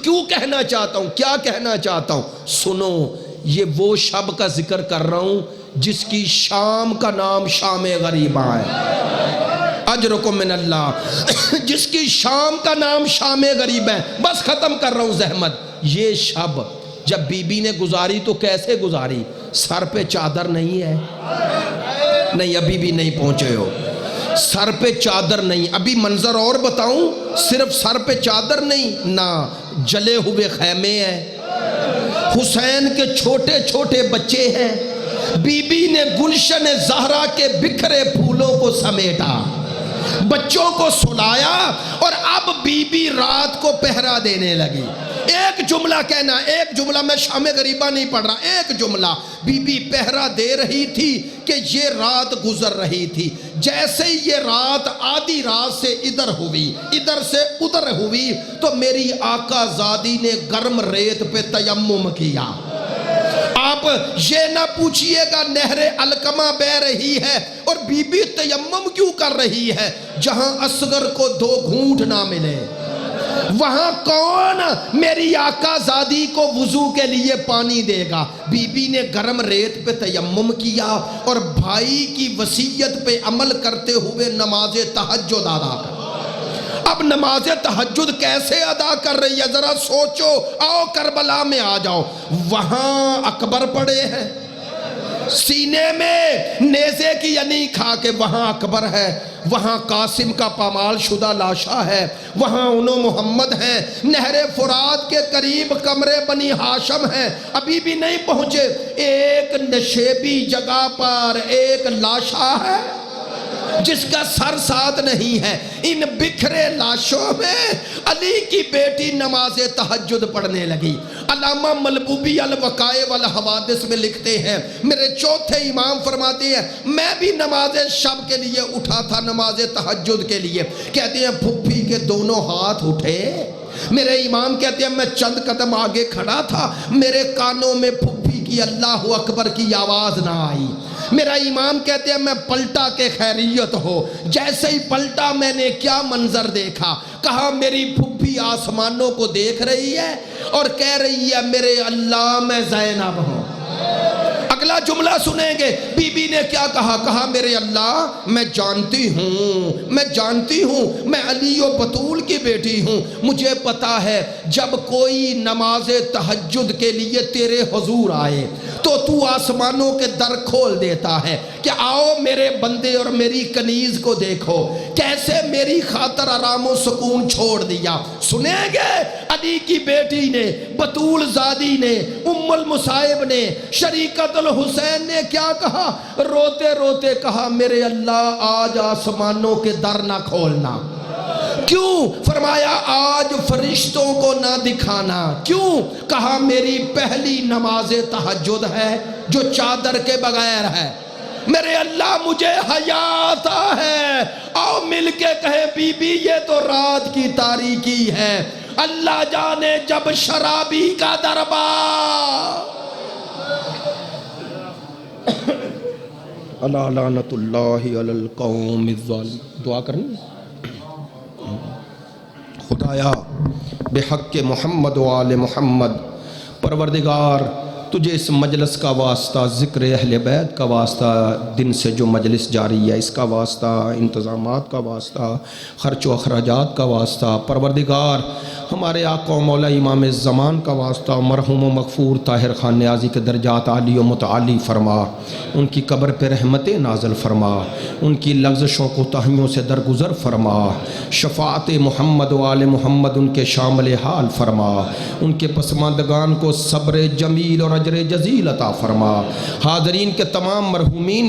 کیوں کہنا چاہتا ہوں, کیا کہنا چاہتا ہوں؟ سنو, یہ وہ شب کا ذکر کر رہا ہوں جس کی شام کا نام شام غریباں ہے. اجرکم من اللہ. جس کی شام کا نام شام غریب ہے. بس ختم کر رہا ہوں زحمت. یہ شب جب بی بی نے گزاری تو کیسے گزاری؟ سر پہ چادر نہیں ہے. نہیں ابھی بھی نہیں پہنچے ہو. سر پہ چادر نہیں. ابھی منظر اور بتاؤں, صرف سر پہ چادر نہیں نا, جلے ہوئے خیمے ہیں, حسین کے چھوٹے چھوٹے بچے ہیں. بی بی نے گلشن زہرا کے بکھرے پھولوں کو سمیٹا, بچوں کو سلایا, اور اب بی بی رات کو پہرا دینے لگی. ایک جملہ کہنا, ایک جملہ, میں شام غریبہ نہیں پڑھ رہا, ایک جملہ. بی بی پہرا دے رہی تھی کہ یہ رات گزر رہی تھی. جیسے ہی یہ رات آدھی رات سے ادھر ہوئی, ادھر سے ادھر ہوئی, تو میری آقا زادی نے گرم ریت پہ تیمم کیا. آپ یہ نہ پوچھئے گا نہر علقمہ بہ رہی ہے اور بی بی تیمم کیوں کر رہی ہے. جہاں اصغر کو 2 گھونٹ نہ ملے, وہاں کون میری آقا زادی کو وضو کے لیے پانی دے گا؟ بی بی نے گرم ریت پہ تیمم کیا اور بھائی کی وصیت پہ عمل کرتے ہوئے نماز تہجد ادا کر. اب نماز تہجد کیسے ادا کر رہی ہے ذرا سوچو. آؤ کربلا میں آ جاؤ. وہاں اکبر پڑے ہیں, سینے میں نیزے کی ینی کھا کے وہاں اکبر ہے, وہاں قاسم کا پامال شدہ لاشا ہے, وہاں انو محمد ہیں, نہر فرات کے قریب کمرے بنی ہاشم ہیں, ابھی بھی نہیں پہنچے. ایک نشیبی جگہ پر ایک لاشا ہے جس کا سر ساتھ نہیں ہے. ان بکھرے لاشوں میں علی کی بیٹی نماز تہجد پڑھنے لگی. علامہ ملبوبی الوقائع والحوادث میں لکھتے ہیں, میرے چوتھے امام فرماتے ہیں میں بھی نماز شب کے لیے اٹھا تھا, نماز تہجد کے لیے. کہتے ہیں پھپھی کے دونوں ہاتھ اٹھے. میرے امام کہتے ہیں میں چند قدم آگے کھڑا تھا, میرے کانوں میں پھپھی کی اللہ اکبر کی آواز نہ آئی. میرا امام کہتے ہیں میں پلٹا کہ خیریت ہو. جیسے ہی پلٹا میں نے کیا منظر دیکھا, کہا میری پھپھی آسمانوں کو دیکھ رہی ہے اور کہہ رہی ہے میرے اللہ میں زینب ہوں. اگلا جملہ سنیں گے, بی بی نے کیا کہا, کہا میرے اللہ میں جانتی ہوں میں علی و بطول کی بیٹی ہوں. مجھے پتا ہے جب کوئی نماز تہجد کے لیے تیرے حضور آئے تو تو آسمانوں کے در کھول دیتا ہے کہ آؤ میرے بندے اور میری کنیز کو دیکھو کیسے میری خاطر آرام و سکون چھوڑ دیا. سنیں گے علی کی بیٹی نے, بطول زادی نے, ام المصائب نے, شریکت الحسین نے کیا کہا, روتے روتے کہا میرے اللہ آج آسمانوں کے در نہ کھولنا. کیوں؟ فرمایا آج فرشتوں کو نہ دکھانا. کیوں؟ کہا میری پہلی نماز تہجد ہے جو چادر کے بغیر ہے. میرے اللہ مجھے حیا آتا ہے. آؤ مل کے کہیں بی بی یہ تو رات کی تاریکی ہے, اللہ جانے جب شرابی کا دربار. اللہ لعنت اللہ علی القوم الظالمین. دعا کرنی خدایا بحق محمد و آل محمد, پروردگار تجھے اس مجلس کا واسطہ, ذکر اہل بیت کا واسطہ, دن سے جو مجلس جاری ہے اس کا واسطہ, انتظامات کا واسطہ, خرچ و اخراجات کا واسطہ, پروردگار ہمارے آقا و مولا امام الزمان کا واسطہ, مرحوم و مغفور طاہر خان نیازی کے درجات عالی و متعالی فرما, ان کی قبر پہ رحمت نازل فرما, ان کی لغزشوں کو تہیوں سے درگزر فرما, شفاعت محمد و آل محمد ان کے شامل حال فرما, ان کے پسماندگان کو صبر جمیل اور اجر جزیل عطا فرما. حاضرین کے تمام مرحومین